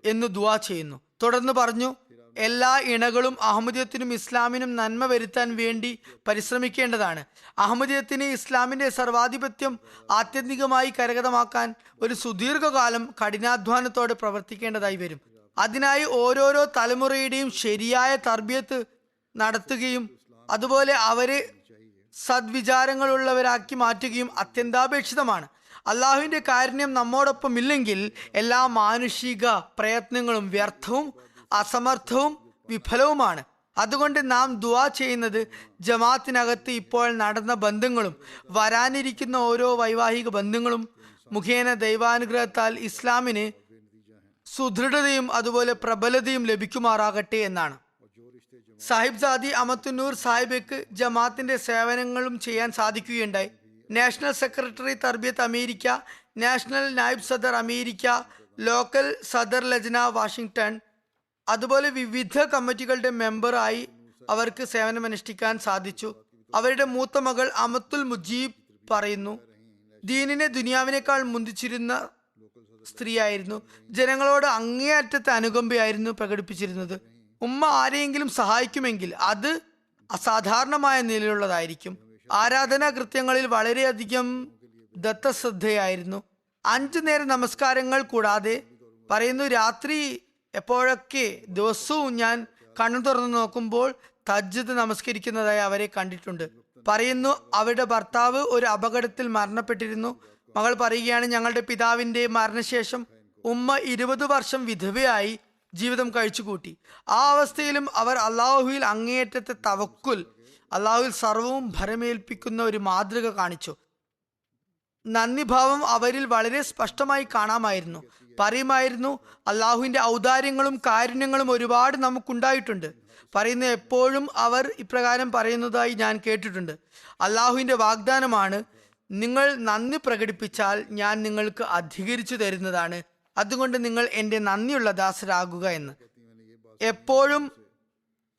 എന്ന് ദുആ ചെയ്യുന്നു. തുടർന്ന് പറഞ്ഞു, എല്ലാ ഇണകളും അഹമ്മദിയത്തിനും ഇസ്ലാമിനും നന്മ വരുത്താൻ വേണ്ടി പരിശ്രമിക്കേണ്ടതാണ്. അഹമ്മദിയത്തിന് ഇസ്ലാമിൻ്റെ സർവാധിപത്യം ആത്യന്തികമായി കരഗതമാക്കാൻ ഒരു സുദീർഘകാലം കഠിനാധ്വാനത്തോടെ പ്രവർത്തിക്കേണ്ടതായി വരും. അതിനായി ഓരോരോ തലമുറയുടെയും ശരിയായ തർബിയത്ത് നടത്തുകയും അതുപോലെ അവരെ സദ്വിചാരങ്ങളുള്ളവരാക്കി മാറ്റുകയും അത്യന്താപേക്ഷിതമാണ്. അള്ളാഹുവിൻ്റെ കാരുണ്യം നമ്മോടൊപ്പം ഇല്ലെങ്കിൽ എല്ലാ മാനുഷിക പ്രയത്നങ്ങളും വ്യർത്ഥവും അസമർത്ഥവും വിഫലവുമാണ്. അതുകൊണ്ട് നാം ദുആ ചെയ്യുന്നത് ജമാഅത്തിനകത്ത് ഇപ്പോൾ നടന്ന ബന്ധങ്ങളും വരാനിരിക്കുന്ന ഓരോ വൈവാഹിക ബന്ധങ്ങളും മുഖേന ദൈവാനുഗ്രഹത്താൽ ഇസ്ലാമിന് സുദൃഢതയും അതുപോലെ പ്രബലതയും ലഭിക്കുമാറാകട്ടെ എന്നാണ്. സാഹിബ് സാദി അമത്തുന്നൂർ സാഹിബയ്ക്ക് ജമാഅത്തിന്റെ സേവനങ്ങളും ചെയ്യാൻ സാധിക്കുകയുണ്ടായി. നാഷണൽ സെക്രട്ടറി തർബിയത്ത് അമേരിക്ക, നാഷണൽ നായിബ് സദർ അമേരിക്ക, ലോക്കൽ സദർ ലജ്ന വാഷിംഗ്ടൺ, അതുപോലെ വിവിധ കമ്മിറ്റികളുടെ മെമ്പറായി അവർക്ക് സേവനമനുഷ്ഠിക്കാൻ സാധിച്ചു. അവരുടെ മൂത്ത മകൾ അമത്തുൽ മുജീബ് പറയുന്നു, ദീനിനെ ദുനിയാവിനേക്കാൾ മുന്തിച്ചിരുന്ന സ്ത്രീയായിരുന്നു. ജനങ്ങളോട് അങ്ങേയറ്റത്തെ അനുകമ്പയായിരുന്നു പ്രകടിപ്പിച്ചിരുന്നത്. ഉമ്മ ആരെയെങ്കിലും സഹായിക്കുമെങ്കിൽ അത് അസാധാരണമായ നിലയിലുള്ളതായിരിക്കും. ആരാധനാ കൃത്യങ്ങളിൽ വളരെയധികം ദത്തശ്രദ്ധയായിരുന്നു. 5 നേരം നമസ്കാരങ്ങൾ കൂടാതെ പറയുന്നു, രാത്രി എപ്പോഴൊക്കെ ദിവസവും ഞാൻ കണ്ണു തുറന്നു നോക്കുമ്പോൾ തജ്ജുദ് നമസ്കരിക്കുന്നതായി അവരെ കണ്ടിട്ടുണ്ട്. പറയുന്നു, അവരുടെ ഭർത്താവ് ഒരു അപകടത്തിൽ മരണപ്പെട്ടിരുന്നു. മകൾ പറയുകയാണ്, ഞങ്ങളുടെ പിതാവിൻ്റെ മരണശേഷം ഉമ്മ 20 വർഷം വിധവയായി ജീവിതം കഴിച്ചുകൂട്ടി. ആ അവസ്ഥയിലും അവർ അള്ളാഹുവിൽ അങ്ങേയറ്റത്തെ തവക്കുൽ, അള്ളാഹുവിൽ സർവവും ഭരമേൽപ്പിക്കുന്ന ഒരു മാതൃക കാണിച്ചു. നന്ദിഭാവം അവരിൽ വളരെ സ്പഷ്ടമായി കാണാമായിരുന്നു. പറയുമായിരുന്നു, അള്ളാഹുവിൻ്റെ ഔദാര്യങ്ങളും കാരുണ്യങ്ങളും ഒരുപാട് നമുക്കുണ്ടായിട്ടുണ്ട്. പറയുന്ന എപ്പോഴും അവർ ഇപ്രകാരം പറയുന്നതായി ഞാൻ കേട്ടിട്ടുണ്ട്, അള്ളാഹുവിൻ്റെ വാഗ്ദാനമാണ്, നിങ്ങൾ നന്ദി പ്രകടിപ്പിച്ചാൽ ഞാൻ നിങ്ങൾക്ക് അധികരിച്ചു തരുന്നതാണ്. അതുകൊണ്ട് നിങ്ങൾ എൻ്റെ നന്ദിയുള്ള ദാസരാകുക എന്ന്. എപ്പോഴും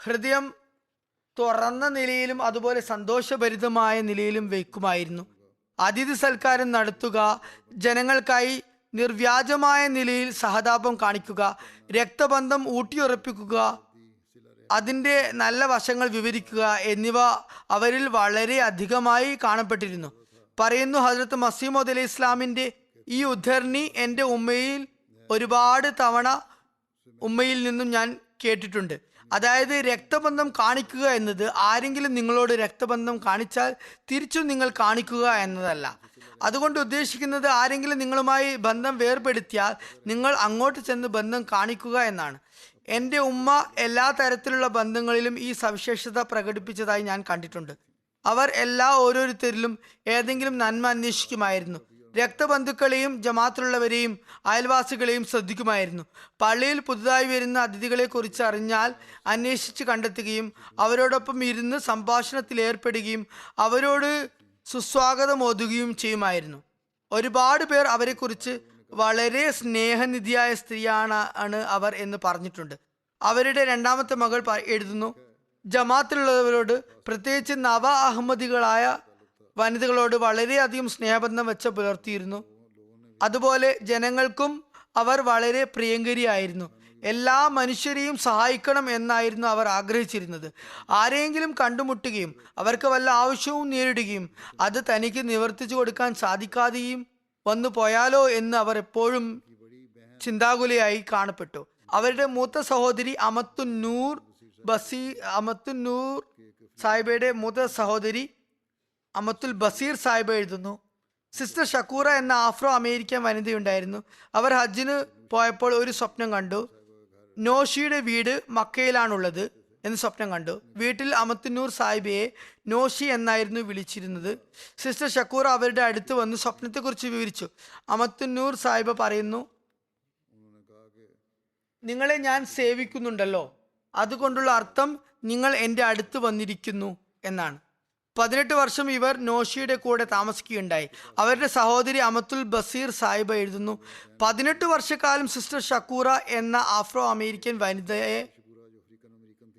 ഹൃദയം തുറന്ന നിലയിലും അതുപോലെ സന്തോഷഭരിതമായ നിലയിലും വയ്ക്കുമായിരുന്നു. അതിഥി സൽക്കാരം നടത്തുക, ജനങ്ങൾക്കായി നിർവ്യാജമായ നിലയിൽ സഹതാപം കാണിക്കുക, രക്തബന്ധം ഊട്ടിയുറപ്പിക്കുക, അതിൻ്റെ നല്ല വശങ്ങൾ വിവരിക്കുക എന്നിവ അവരിൽ വളരെ അധികമായി കാണപ്പെട്ടിരുന്നു. പറയുന്നു, ഹസ്രത്ത് മസീമോദ് അലൈഹി ഇസ്ലാമിൻ്റെ ഈ ഉദ്ധരണി എൻ്റെ ഉമ്മയിൽ ഒരുപാട് തവണ ഉമ്മയിൽ നിന്നും ഞാൻ കേട്ടിട്ടുണ്ട്. അതായത് രക്തബന്ധം കാണിക്കുക എന്നത് ആരെങ്കിലും നിങ്ങളോട് രക്തബന്ധം കാണിച്ചാൽ തിരിച്ചും നിങ്ങൾ കാണിക്കുക എന്നതല്ല. അതുകൊണ്ട് ഉദ്ദേശിക്കുന്നത് ആരെങ്കിലും നിങ്ങളുമായി ബന്ധം വേർപെടുത്തിയാൽ നിങ്ങൾ അങ്ങോട്ട് ചെന്ന് ബന്ധം കാണിക്കുക എന്നാണ്. എൻ്റെ ഉമ്മ എല്ലാ തരത്തിലുള്ള ബന്ധങ്ങളിലും ഈ സവിശേഷത പ്രകടിപ്പിച്ചതായി ഞാൻ കണ്ടിട്ടുണ്ട്. അവർ ഓരോരുത്തരിലും ഏതെങ്കിലും നന്മ അന്വേഷിക്കുമായിരുന്നു. രക്തബന്ധുക്കളെയും ജമാഅത്തിലുള്ളവരെയും അയൽവാസികളെയും ശ്രദ്ധിക്കുമായിരുന്നു. പള്ളിയിൽ പുതുതായി വരുന്ന അതിഥികളെ കുറിച്ച് അറിഞ്ഞാൽ അന്വേഷിച്ച് കണ്ടെത്തുകയും അവരോടൊപ്പം ഇരുന്ന് സംഭാഷണത്തിൽ ഏർപ്പെടുകയും അവരോട് സുസ്വാഗതം ഓതുകയും ചെയ്യുമായിരുന്നു. ഒരുപാട് പേർ അവരെക്കുറിച്ച് വളരെ സ്നേഹനിധിയായ സ്ത്രീയാണ് അവർ എന്ന് പറഞ്ഞിട്ടുണ്ട്. അവരുടെ 2ാമത്തെ മകൾ എഴുതുന്നു, ജമാഅത്തിലുള്ളവരോട് പ്രത്യേകിച്ച് നവ അഹമ്മദികളായ വനിതകളോട് വളരെയധികം സ്നേഹബന്ധം വെച്ച് പുലർത്തിയിരുന്നു. അതുപോലെ ജനങ്ങൾക്കും അവർ വളരെ പ്രിയങ്കരിയായിരുന്നു. എല്ലാ മനുഷ്യരെയും സഹായിക്കണം എന്നായിരുന്നു അവർ ആഗ്രഹിച്ചിരുന്നത്. ആരെയെങ്കിലും കണ്ടുമുട്ടുകയും അവർക്ക് വല്ല ആവശ്യവും നേരിടുകയും അത് തനിക്ക് നിവർത്തിച്ചു കൊടുക്കാൻ സാധിക്കാതെയും വന്നു പോയാലോ എന്ന് അവർ എപ്പോഴും ചിന്താകുലയായി കാണപ്പെട്ടു. അവരുടെ മൂത്ത സഹോദരി അമത്തുന്നൂർ സാഹിബയുടെ മൂത്ത സഹോദരി അമത്തുൽ ബസീർ സാഹിബ് എഴുതുന്നു, സിസ്റ്റർ ഷക്കൂറ എന്ന ആഫ്രോ അമേരിക്കൻ വനിതയുണ്ടായിരുന്നു. അവർ ഹജ്ജിന് പോയപ്പോൾ ഒരു സ്വപ്നം കണ്ടു. നോഷിയുടെ വീട് മക്കയിലാണുള്ളത് എന്ന് സ്വപ്നം കണ്ടു. വീട്ടിൽ അമത്തുന്നൂർ സാഹിബയെ നോഷി എന്നായിരുന്നു വിളിച്ചിരുന്നത്. സിസ്റ്റർ ഷക്കൂറ അവരുടെ അടുത്ത് വന്ന് സ്വപ്നത്തെക്കുറിച്ച് വിവരിച്ചു. അമത്തുന്നൂർ സാഹിബ പറയുന്നു, നിങ്ങളെ ഞാൻ സേവിക്കുന്നുണ്ടല്ലോ, അതുകൊണ്ടുള്ള അർത്ഥം നിങ്ങൾ എൻ്റെ അടുത്ത് വന്നിരിക്കുന്നു എന്നാണ്. 18 വർഷം ഇവർ നോഷിയുടെ കൂടെ താമസിക്കുകയുണ്ടായി. അവരുടെ സഹോദരി അമത്തുൽ ബസീർ സാഹിബ എഴുതുന്നു, 18 വർഷക്കാലം സിസ്റ്റർ ഷക്കൂറ എന്ന ആഫ്രോ അമേരിക്കൻ വനിതയെ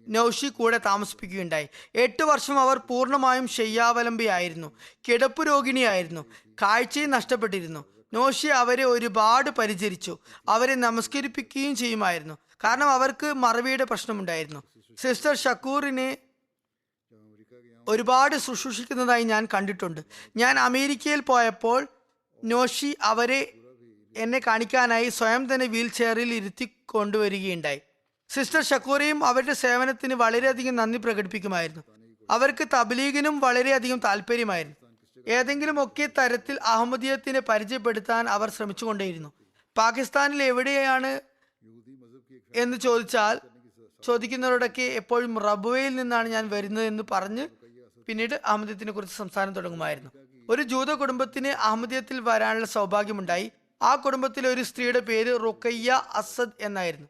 നോഷി കൂടെ താമസിപ്പിക്കുകയുണ്ടായി. 8 വർഷം അവർ പൂർണ്ണമായും ശയ്യാവലംബിയായിരുന്നു, കിടപ്പ് രോഗിണിയായിരുന്നു, കാഴ്ചയും നഷ്ടപ്പെട്ടിരുന്നു. നോഷി അവരെ ഒരുപാട് പരിചരിച്ചു, അവരെ നമസ്കരിപ്പിക്കുകയും ചെയ്യുമായിരുന്നു, കാരണം അവർക്ക് മറവിയുടെ പ്രശ്നമുണ്ടായിരുന്നു. സിസ്റ്റർ ഷക്കൂറിനെ ഒരുപാട് ശുശ്രൂഷിക്കുന്നതായി ഞാൻ കണ്ടിട്ടുണ്ട്. ഞാൻ അമേരിക്കയിൽ പോയപ്പോൾ നോഷി അവരെ എന്നെ കാണിക്കാനായി സ്വയം തന്നെ വീൽ ചെയറിൽ ഇരുത്തി കൊണ്ടുവരികയുണ്ടായി. സിസ്റ്റർ ഷക്കൂറയും അവരുടെ സേവനത്തിന് വളരെയധികം നന്ദി പ്രകടിപ്പിക്കുമായിരുന്നു. അവർക്ക് തബ്ലീഗിനും വളരെയധികം താല്പര്യമായിരുന്നു. ഏതെങ്കിലുമൊക്കെ തരത്തിൽ അഹമ്മദിയത്തിനെ പരിചയപ്പെടുത്താൻ അവർ ശ്രമിച്ചുകൊണ്ടേയിരുന്നു. പാകിസ്ഥാനിൽ എവിടെയാണ് എന്ന് ചോദിക്കുന്നവരോടൊക്കെ എപ്പോഴും റബുവയിൽ നിന്നാണ് ഞാൻ വരുന്നത് എന്ന് പറഞ്ഞ് പിന്നീട് അഹമ്മദിയത്തിനെ കുറിച്ച് സംസാരം തുടങ്ങുമായിരുന്നു. ഒരു ജൂത കുടുംബത്തിന് അഹമ്മദിയത്തിൽ വരാനുള്ള സൗഭാഗ്യമുണ്ടായി. ആ കുടുംബത്തിലെ ഒരു സ്ത്രീയുടെ പേര് റുഖയ്യ അസദ് എന്നായിരുന്നു.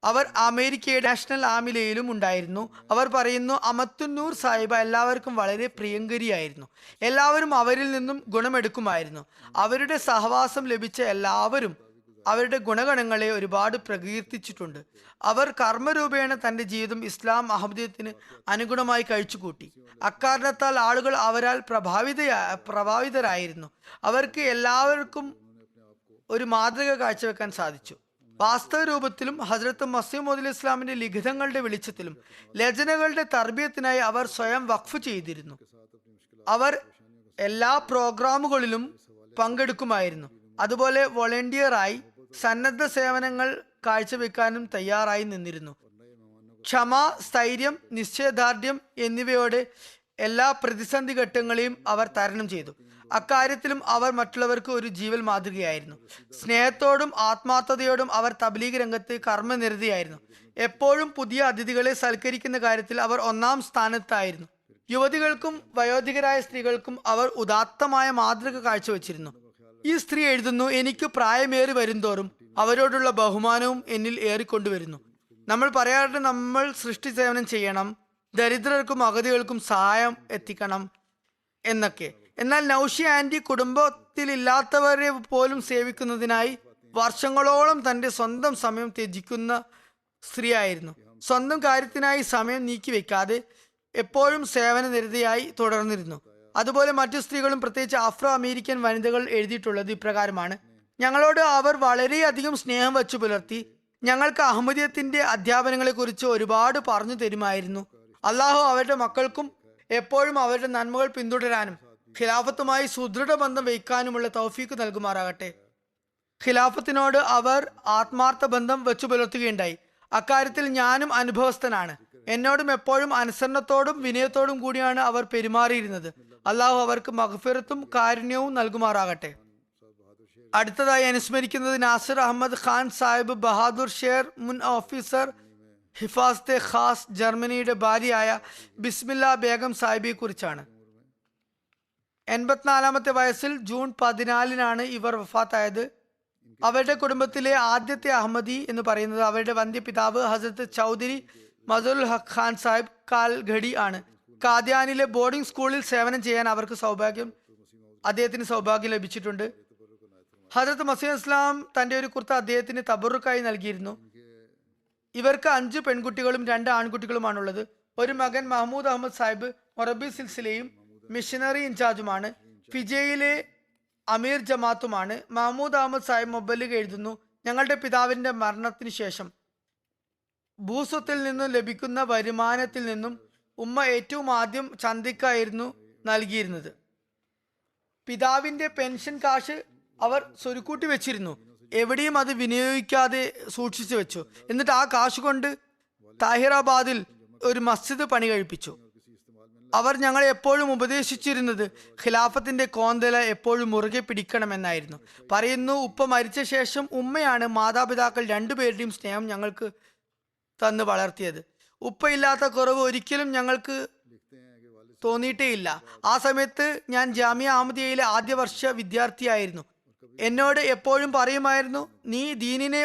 അവർ അമേരിക്കയുടെ നാഷണൽ ആമിലയിലും ഉണ്ടായിരുന്നു. അവർ പറയുന്നു, അമത്തുന്നൂർ സാഹിബ എല്ലാവർക്കും വളരെ പ്രിയങ്കരിയായിരുന്നു. എല്ലാവരും അവരിൽ നിന്നും ഗുണമെടുക്കുമായിരുന്നു. അവരുടെ സഹവാസം ലഭിച്ച എല്ലാവരും അവരുടെ ഗുണഗണങ്ങളെ ഒരുപാട് പ്രകീർത്തിച്ചിട്ടുണ്ട്. അവർ കർമ്മരൂപേണ തൻ്റെ ജീവിതം ഇസ്ലാം അഹമ്മദിയത്തിന് അനുഗുണമായി കഴിച്ചുകൂട്ടി. അക്കാരണത്താൽ ആളുകൾ അവരാൽ പ്രഭാവിതരായിരുന്നു. അവർക്ക് എല്ലാവർക്കും ഒരു മാതൃക കാഴ്ചവെക്കാൻ സാധിച്ചു. വാസ്തവ രൂപത്തിലും ഹസ്രത്ത് മസീഹ് മൗഊദ് ഇസ്ലാമിന്റെ ലിഖിതങ്ങളുടെ വെളിച്ചത്തിലും രചനകളുടെ തർബീയത്തിനായി അവർ സ്വയം വഖഫ് ചെയ്തിരുന്നു. അവർ എല്ലാ പ്രോഗ്രാമുകളിലും പങ്കെടുക്കുമായിരുന്നു. അതുപോലെ വോളണ്ടിയറായി സന്നദ്ധ സേവനങ്ങൾ കാഴ്ചവെക്കാനും തയ്യാറായി നിന്നിരുന്നു. ക്ഷമ, സ്ഥൈര്യം, നിശ്ചയദാർഢ്യം എന്നിവയോടെ എല്ലാ പ്രതിസന്ധി ഘട്ടങ്ങളെയും അവർ തരണം ചെയ്തു. അക്കാര്യത്തിലും അവർ മറ്റുള്ളവർക്ക് ഒരു ജീവൽ മാതൃകയായിരുന്നു. സ്നേഹത്തോടും ആത്മാർത്ഥതയോടും അവർ തബ്ലീഗ് രംഗത്ത് കർമ്മനിരതയായിരുന്നു. എപ്പോഴും പുതിയ അതിഥികളെ സൽക്കരിക്കുന്ന കാര്യത്തിൽ അവർ 1-ാം സ്ഥാനത്തായിരുന്നു. യുവതികൾക്കും വയോധികരായ സ്ത്രീകൾക്കും അവർ ഉദാത്തമായ മാതൃക കാഴ്ചവെച്ചിരുന്നു. ഈ സ്ത്രീ എഴുതുന്നു, എനിക്ക് പ്രായമേറി വരുംതോറും അവരോടുള്ള ബഹുമാനവും എന്നിൽ ഏറിക്കൊണ്ടുവരുന്നു. നമ്മൾ പറയാറുണ്ട്, നമ്മൾ സൃഷ്ടി സേവനം ചെയ്യണം, ദരിദ്രർക്കും അഗതികൾക്കും സഹായം എത്തിക്കണം എന്നൊക്കെ. എന്നാൽ നൗഷി ആൻറ്റി കുടുംബത്തിലില്ലാത്തവരെ പോലും സേവിക്കുന്നതിനായി വർഷങ്ങളോളം തൻ്റെ സ്വന്തം സമയം ത്യജിക്കുന്ന സ്ത്രീയായിരുന്നു. സ്വന്തം കാര്യത്തിനായി സമയം നീക്കിവെക്കാതെ എപ്പോഴും സേവന നിരതയായി തുടർന്നിരുന്നു. അതുപോലെ മറ്റു സ്ത്രീകളും, പ്രത്യേകിച്ച് ആഫ്രോ അമേരിക്കൻ വനിതകൾ എഴുതിയിട്ടുള്ളത് ഇപ്രകാരമാണ്: ഞങ്ങളോട് അവർ വളരെയധികം സ്നേഹം വച്ചു പുലർത്തി. ഞങ്ങൾക്ക് അഹമ്മദിയത്തിന്റെ അധ്യാപനങ്ങളെക്കുറിച്ച് ഒരുപാട് പറഞ്ഞു തരുമായിരുന്നു. അള്ളാഹു അവരുടെ മക്കൾക്കും എപ്പോഴും അവരുടെ നന്മകൾ പിന്തുടരാനും ഖിലാഫത്തുമായി സുദൃഢ ബന്ധം വയ്ക്കാനുമുള്ള തൗഫീക്ക് നൽകുമാറാകട്ടെ. ഖിലാഫത്തിനോട് അവർ ആത്മാർത്ഥ ബന്ധം വെച്ചു പുലർത്തുകയുണ്ടായി. അക്കാര്യത്തിൽ ഞാനും അനുഭവസ്ഥനാണ്. എന്നോടും എപ്പോഴും അനുസരണത്തോടും വിനയത്തോടും കൂടിയാണ് അവർ പെരുമാറിയിരുന്നത്. അള്ളാഹു അവർക്ക് മഗ്ഫിറത്തും കാരുണ്യവും നൽകുമാറാകട്ടെ. അടുത്തതായി അനുസ്മരിക്കുന്നത് നാസിർ അഹമ്മദ് ഖാൻ സാഹിബ് ബഹാദൂർ ഷെയർ, മുൻ ഓഫീസർ ഹിഫാസത്തെ ഖാസ്, ജർമ്മനിയുടെ ഭാര്യയായ ബിസ്മില്ല ബേഗം സാഹിബിയെ കുറിച്ചാണ്. 84-ാമത്തെ വയസ്സിൽ ജൂൺ 14-നാണ് ഇവർ വഫാത്തായത്. അവരുടെ കുടുംബത്തിലെ ആദ്യത്തെ അഹമ്മദി എന്ന് പറയുന്നത് അവരുടെ വന്ധ്യപിതാവ് ഹസരത്ത് ചൗധരി മസറുൽ ഹഖ് ഖാൻ സാഹിബ് കാൽഘടി ആണ്. കാദ്യാനിലെ ബോർഡിംഗ് സ്കൂളിൽ സേവനം ചെയ്യാൻ അദ്ദേഹത്തിന് സൗഭാഗ്യം ലഭിച്ചിട്ടുണ്ട്. ഹസരത്ത് മസീഹ് ഇസ്ലാം തൻ്റെ ഒരു കുർത്ത അദ്ദേഹത്തിന് തബറുക്കായി നൽകിയിരുന്നു. ഇവർക്ക് 5 പെൺകുട്ടികളും 2 ആൺകുട്ടികളുമാണുള്ളത്. ഒരു മകൻ മഹ്മൂദ് അഹമ്മദ് സാഹിബ് മൊറബി സിൽസിലയും മിഷനറി ഇൻചാർജുമാണ്. ഫിജയിലെ അമീർ ജമാത്തുമാണ്. മഹ്മൂദ് അഹമ്മദ് സാഹിബ് മൊബലിഗ് എഴുതുന്നു, ഞങ്ങളുടെ പിതാവിന്റെ മരണത്തിന് ശേഷം ഭൂസ്വത്തിൽ നിന്നും ലഭിക്കുന്ന വരുമാനത്തിൽ നിന്നും ഉമ്മ ഏറ്റവും ആദ്യം ചന്തയ്ക്കായിരുന്നു നൽകിയിരുന്നത്. പിതാവിന്റെ പെൻഷൻ കാശ് അവർ സ്വരുക്കൂട്ടി വെച്ചിരുന്നു. എവിടെയും അത് വിനിയോഗിക്കാതെ സൂക്ഷിച്ചു വെച്ചു. എന്നിട്ട് ആ കാശ് കൊണ്ട് താഹിറാബാദിൽ ഒരു മസ്ജിദ് പണി കഴിപ്പിച്ചു. അവർ ഞങ്ങളെ എപ്പോഴും ഉപദേശിച്ചിരുന്നത് ഖിലാഫത്തിന്റെ കോന്തല എപ്പോഴും മുറുകെ പിടിക്കണമെന്നായിരുന്നു. പറയുന്നു, ഉപ്പ മരിച്ച ശേഷം ഉമ്മയാണ് മാതാപിതാക്കൾ രണ്ടുപേരുടെയും സ്നേഹം ഞങ്ങൾക്ക് തന്ന് വളർത്തിയത്. ഉപ്പയില്ലാത്ത കുറവ് ഒരിക്കലും ഞങ്ങൾക്ക് തോന്നിയിട്ടേയില്ല. ആ സമയത്ത് ഞാൻ ജാമിയ അഹമ്മദിയയിലെ ആദ്യ വർഷ വിദ്യാർത്ഥിയായിരുന്നു. എന്നോട് എപ്പോഴും പറയുമായിരുന്നു, നീ ദീനിനെ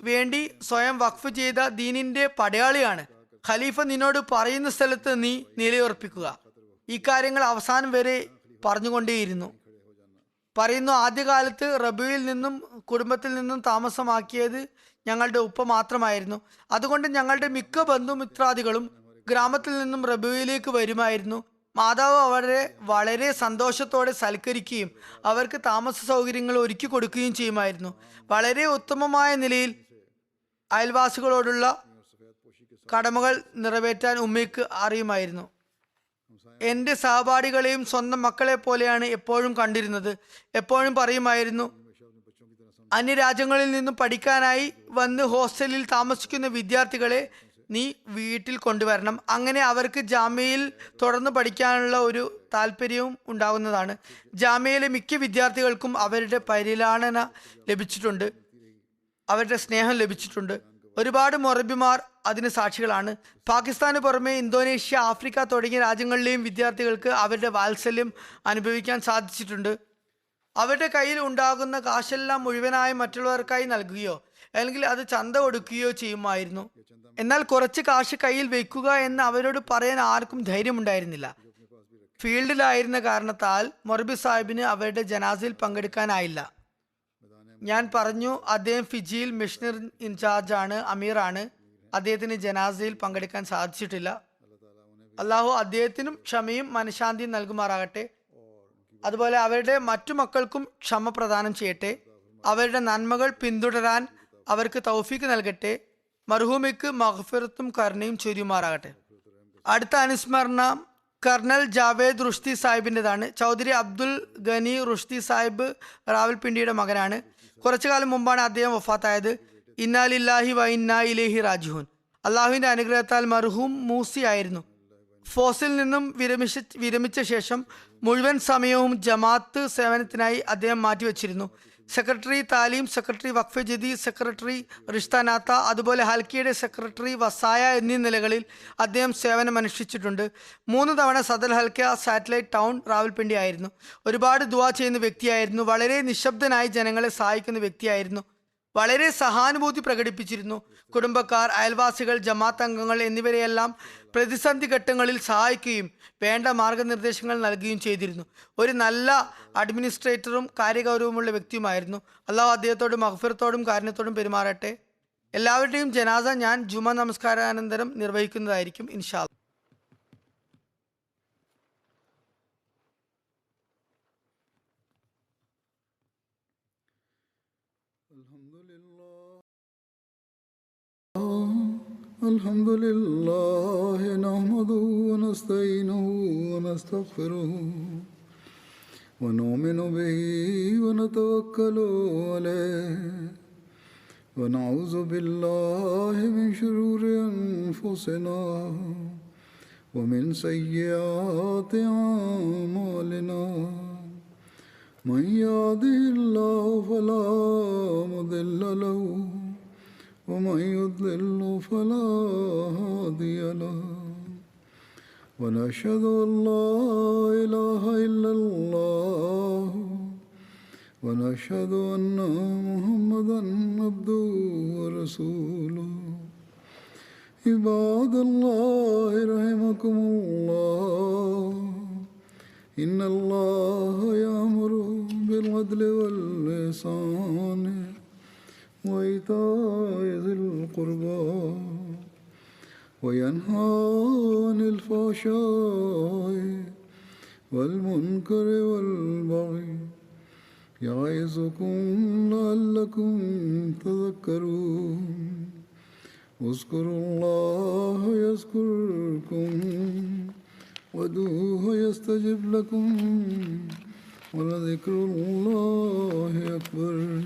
വേണ്ടി സ്വയം വഖഫ് ചെയ്ത ദീനിന്റെ പടയാളിയാണ്. ഖലീഫ നിന്നോട് പറയുന്ന സ്ഥലത്ത് നീ നിലയുറപ്പിക്കുക. ഇക്കാര്യങ്ങൾ അവസാനം വരെ പറഞ്ഞുകൊണ്ടേയിരുന്നു. പറയുന്നു, ആദ്യകാലത്ത് റബിയിൽ നിന്നും കുടുംബത്തിൽ നിന്നും താമസമാക്കിയത് ഞങ്ങളുടെ ഉപ്പ മാത്രമായിരുന്നു. അതുകൊണ്ട് ഞങ്ങളുടെ മിക്ക ബന്ധുമിത്രാദികളും ഗ്രാമത്തിൽ നിന്നും റബിയിലേക്ക് വരുമായിരുന്നു. മാതാവ് അവരെ വളരെ സന്തോഷത്തോടെ സൽക്കരിക്കുകയും അവർക്ക് താമസ സൗകര്യങ്ങൾ ഒരുക്കി കൊടുക്കുകയും ചെയ്യുമായിരുന്നു. വളരെ ഉത്തമമായ നിലയിൽ അയൽവാസികളോടുള്ള കടമകൾ നിറവേറ്റാൻ ഉമ്മയ്ക്ക് അറിയുമായിരുന്നു. എൻ്റെ സഹപാഠികളെയും സ്വന്തം മക്കളെ പോലെയാണ് എപ്പോഴും കണ്ടിരുന്നത്. എപ്പോഴും പറയുമായിരുന്നു, അന്യരാജ്യങ്ങളിൽ നിന്നും പഠിക്കാനായി വന്ന് ഹോസ്റ്റലിൽ താമസിക്കുന്ന വിദ്യാർത്ഥികളെ നീ വീട്ടിൽ കൊണ്ടുവരണം. അങ്ങനെ അവർക്ക് ജാമ്യയിൽ തുടർന്ന് പഠിക്കാനുള്ള ഒരു താല്പര്യവും ഉണ്ടാകുന്നതാണ്. ജാമ്യയിലെ മിക്ക വിദ്യാർത്ഥികൾക്കും അവരുടെ പരിലാളന ലഭിച്ചിട്ടുണ്ട്, അവരുടെ സ്നേഹം ലഭിച്ചിട്ടുണ്ട്. ഒരുപാട് മൊറബിമാർ അതിന് സാക്ഷികളാണ്. പാകിസ്ഥാന് പുറമെ ഇന്തോനേഷ്യ, ആഫ്രിക്ക തുടങ്ങിയ രാജ്യങ്ങളിലെയും വിദ്യാർത്ഥികൾക്ക് അവരുടെ വാത്സല്യം അനുഭവിക്കാൻ സാധിച്ചിട്ടുണ്ട്. അവരുടെ കയ്യിൽ ഉണ്ടാകുന്ന കാശെല്ലാം മുഴുവനായി മറ്റുള്ളവർക്കായി നൽകുകയോ അല്ലെങ്കിൽ അത് ചന്ത കൊടുക്കുകയോ ചെയ്യുമായിരുന്നു. എന്നാൽ കുറച്ച് കാശ് കയ്യിൽ വെക്കുക എന്ന് അവരോട് പറയാൻ ആർക്കും ധൈര്യമുണ്ടായിരുന്നില്ല. ഫീൽഡിലായിരുന്ന കാരണത്താൽ മൊറബി സാഹിബിന് അവരുടെ ജനാസയിൽ പങ്കെടുക്കാനായില്ല. ഞാൻ പറഞ്ഞു, അദ്ദേഹം ഫിജിയിൽ മിഷണറി ഇൻചാർജ് ആണ്, അമീറാണ്. അദ്ദേഹത്തിന് ജനാസയിൽ പങ്കെടുക്കാൻ സാധിച്ചിട്ടില്ല. അള്ളാഹു അദ്ദേഹത്തിനും ക്ഷമയും മനഃശാന്തിയും നൽകുമാറാകട്ടെ. അതുപോലെ അവരുടെ മറ്റു മക്കൾക്കും ക്ഷമ പ്രദാനം ചെയ്യട്ടെ. അവരുടെ നന്മകൾ പിന്തുടരാൻ അവർക്ക് തൗഫീക്ക് നൽകട്ടെ. മർഹൂമിക്ക് മഗ്ഫിറത്തും കരുണയും ചൊരിയുമാറാകട്ടെ. അടുത്ത അനുസ്മരണം കർണൽ ജാവേദ് റുഷ്തി സാഹിബിൻ്റെതാണ്. ചൗധരി അബ്ദുൽ ഗനി റുഷ്തി സാഹിബ് റാവൽപിണ്ടിയുടെ മകനാണ്. കുറച്ചു കാലം മുമ്പാണ് അദ്ദേഹം വഫാത്തായത്. ഇന്നാ ലില്ലാഹി വ ഇന്നാ ഇലൈഹി റാജിഊൻ. അള്ളാഹുവിൻ്റെ അനുഗ്രഹത്താൽ മർഹൂം മൂസി ആയിരുന്നു. ഫോസിൽ നിന്നും വിരമിച്ച ശേഷം മുഴുവൻ സമയവും ജമാഅത്ത് സേവനത്തിനായി അദ്ദേഹം മാറ്റിവെച്ചിരുന്നു. സെക്രട്ടറി താലീം, സെക്രട്ടറി വഖഫ് ജദീദ്, സെക്രട്ടറി റിഷ്താനാത്ത, അതുപോലെ ഹൽക്കയുടെ സെക്രട്ടറി വസായ എന്നീ നിലകളിൽ അദ്ദേഹം സേവനമനുഷ്ഠിച്ചിട്ടുണ്ട്. 3 തവണ സദൽ ഹൽക്ക സാറ്റലൈറ്റ് ടൗൺ റാവൽപിണ്ടി ആയിരുന്നു. ഒരുപാട് ദുആ ചെയ്യുന്ന വ്യക്തിയായിരുന്നു. വളരെ നിശബ്ദനായി ജനങ്ങളെ സഹായിക്കുന്ന വ്യക്തിയായിരുന്നു. വളരെ സഹാനുഭൂതി പ്രകടിപ്പിച്ചിരുന്നു. കുടുംബക്കാർ, അയൽവാസികൾ, ജമാഅത്ത് അംഗങ്ങൾ എന്നിവരെയെല്ലാം പ്രതിസന്ധി ഘട്ടങ്ങളിൽ സഹായിക്കുകയും വേണ്ട മാർഗനിർദ്ദേശങ്ങൾ നൽകുകയും ചെയ്തിരുന്നു. ഒരു നല്ല അഡ്മിനിസ്ട്രേറ്ററും കാര്യഗൗരവമുള്ള വ്യക്തിയുമായിരുന്നു. അള്ളാഹു അദ്ദേഹത്തോടും മഗ്ഫിറത്തോടും കാരുണ്യത്തോടും പെരുമാറട്ടെ. എല്ലാവരുടെയും ജനാസ ഞാൻ ജുമ നമസ്കാരാനന്തരം നിർവഹിക്കുന്നതായിരിക്കും ഇൻഷാ അല്ലാഹ്. الحمد لله نحمده ونستعينه ونستغفره ونؤمن به ونتوكل عليه ونعوذ بالله من شرور أنفسنا ومن سيئات أعمالنا من يهده الله فلا مضل له ومن يضلل فلا هادي له ونشهد أن لا إله إلا الله ونشهد أن محمدا عبده ورسوله عباد الله رحمكم الله إن الله يأمر بالعدل والإحسان وإيتاء ذي القربى وينهى عن الفحشاء والمنكر والبغي يعظكم لعلكم تذكرون اذكروا الله يذكركم وادعوه يستجب لكم ولذكر الله أكبر.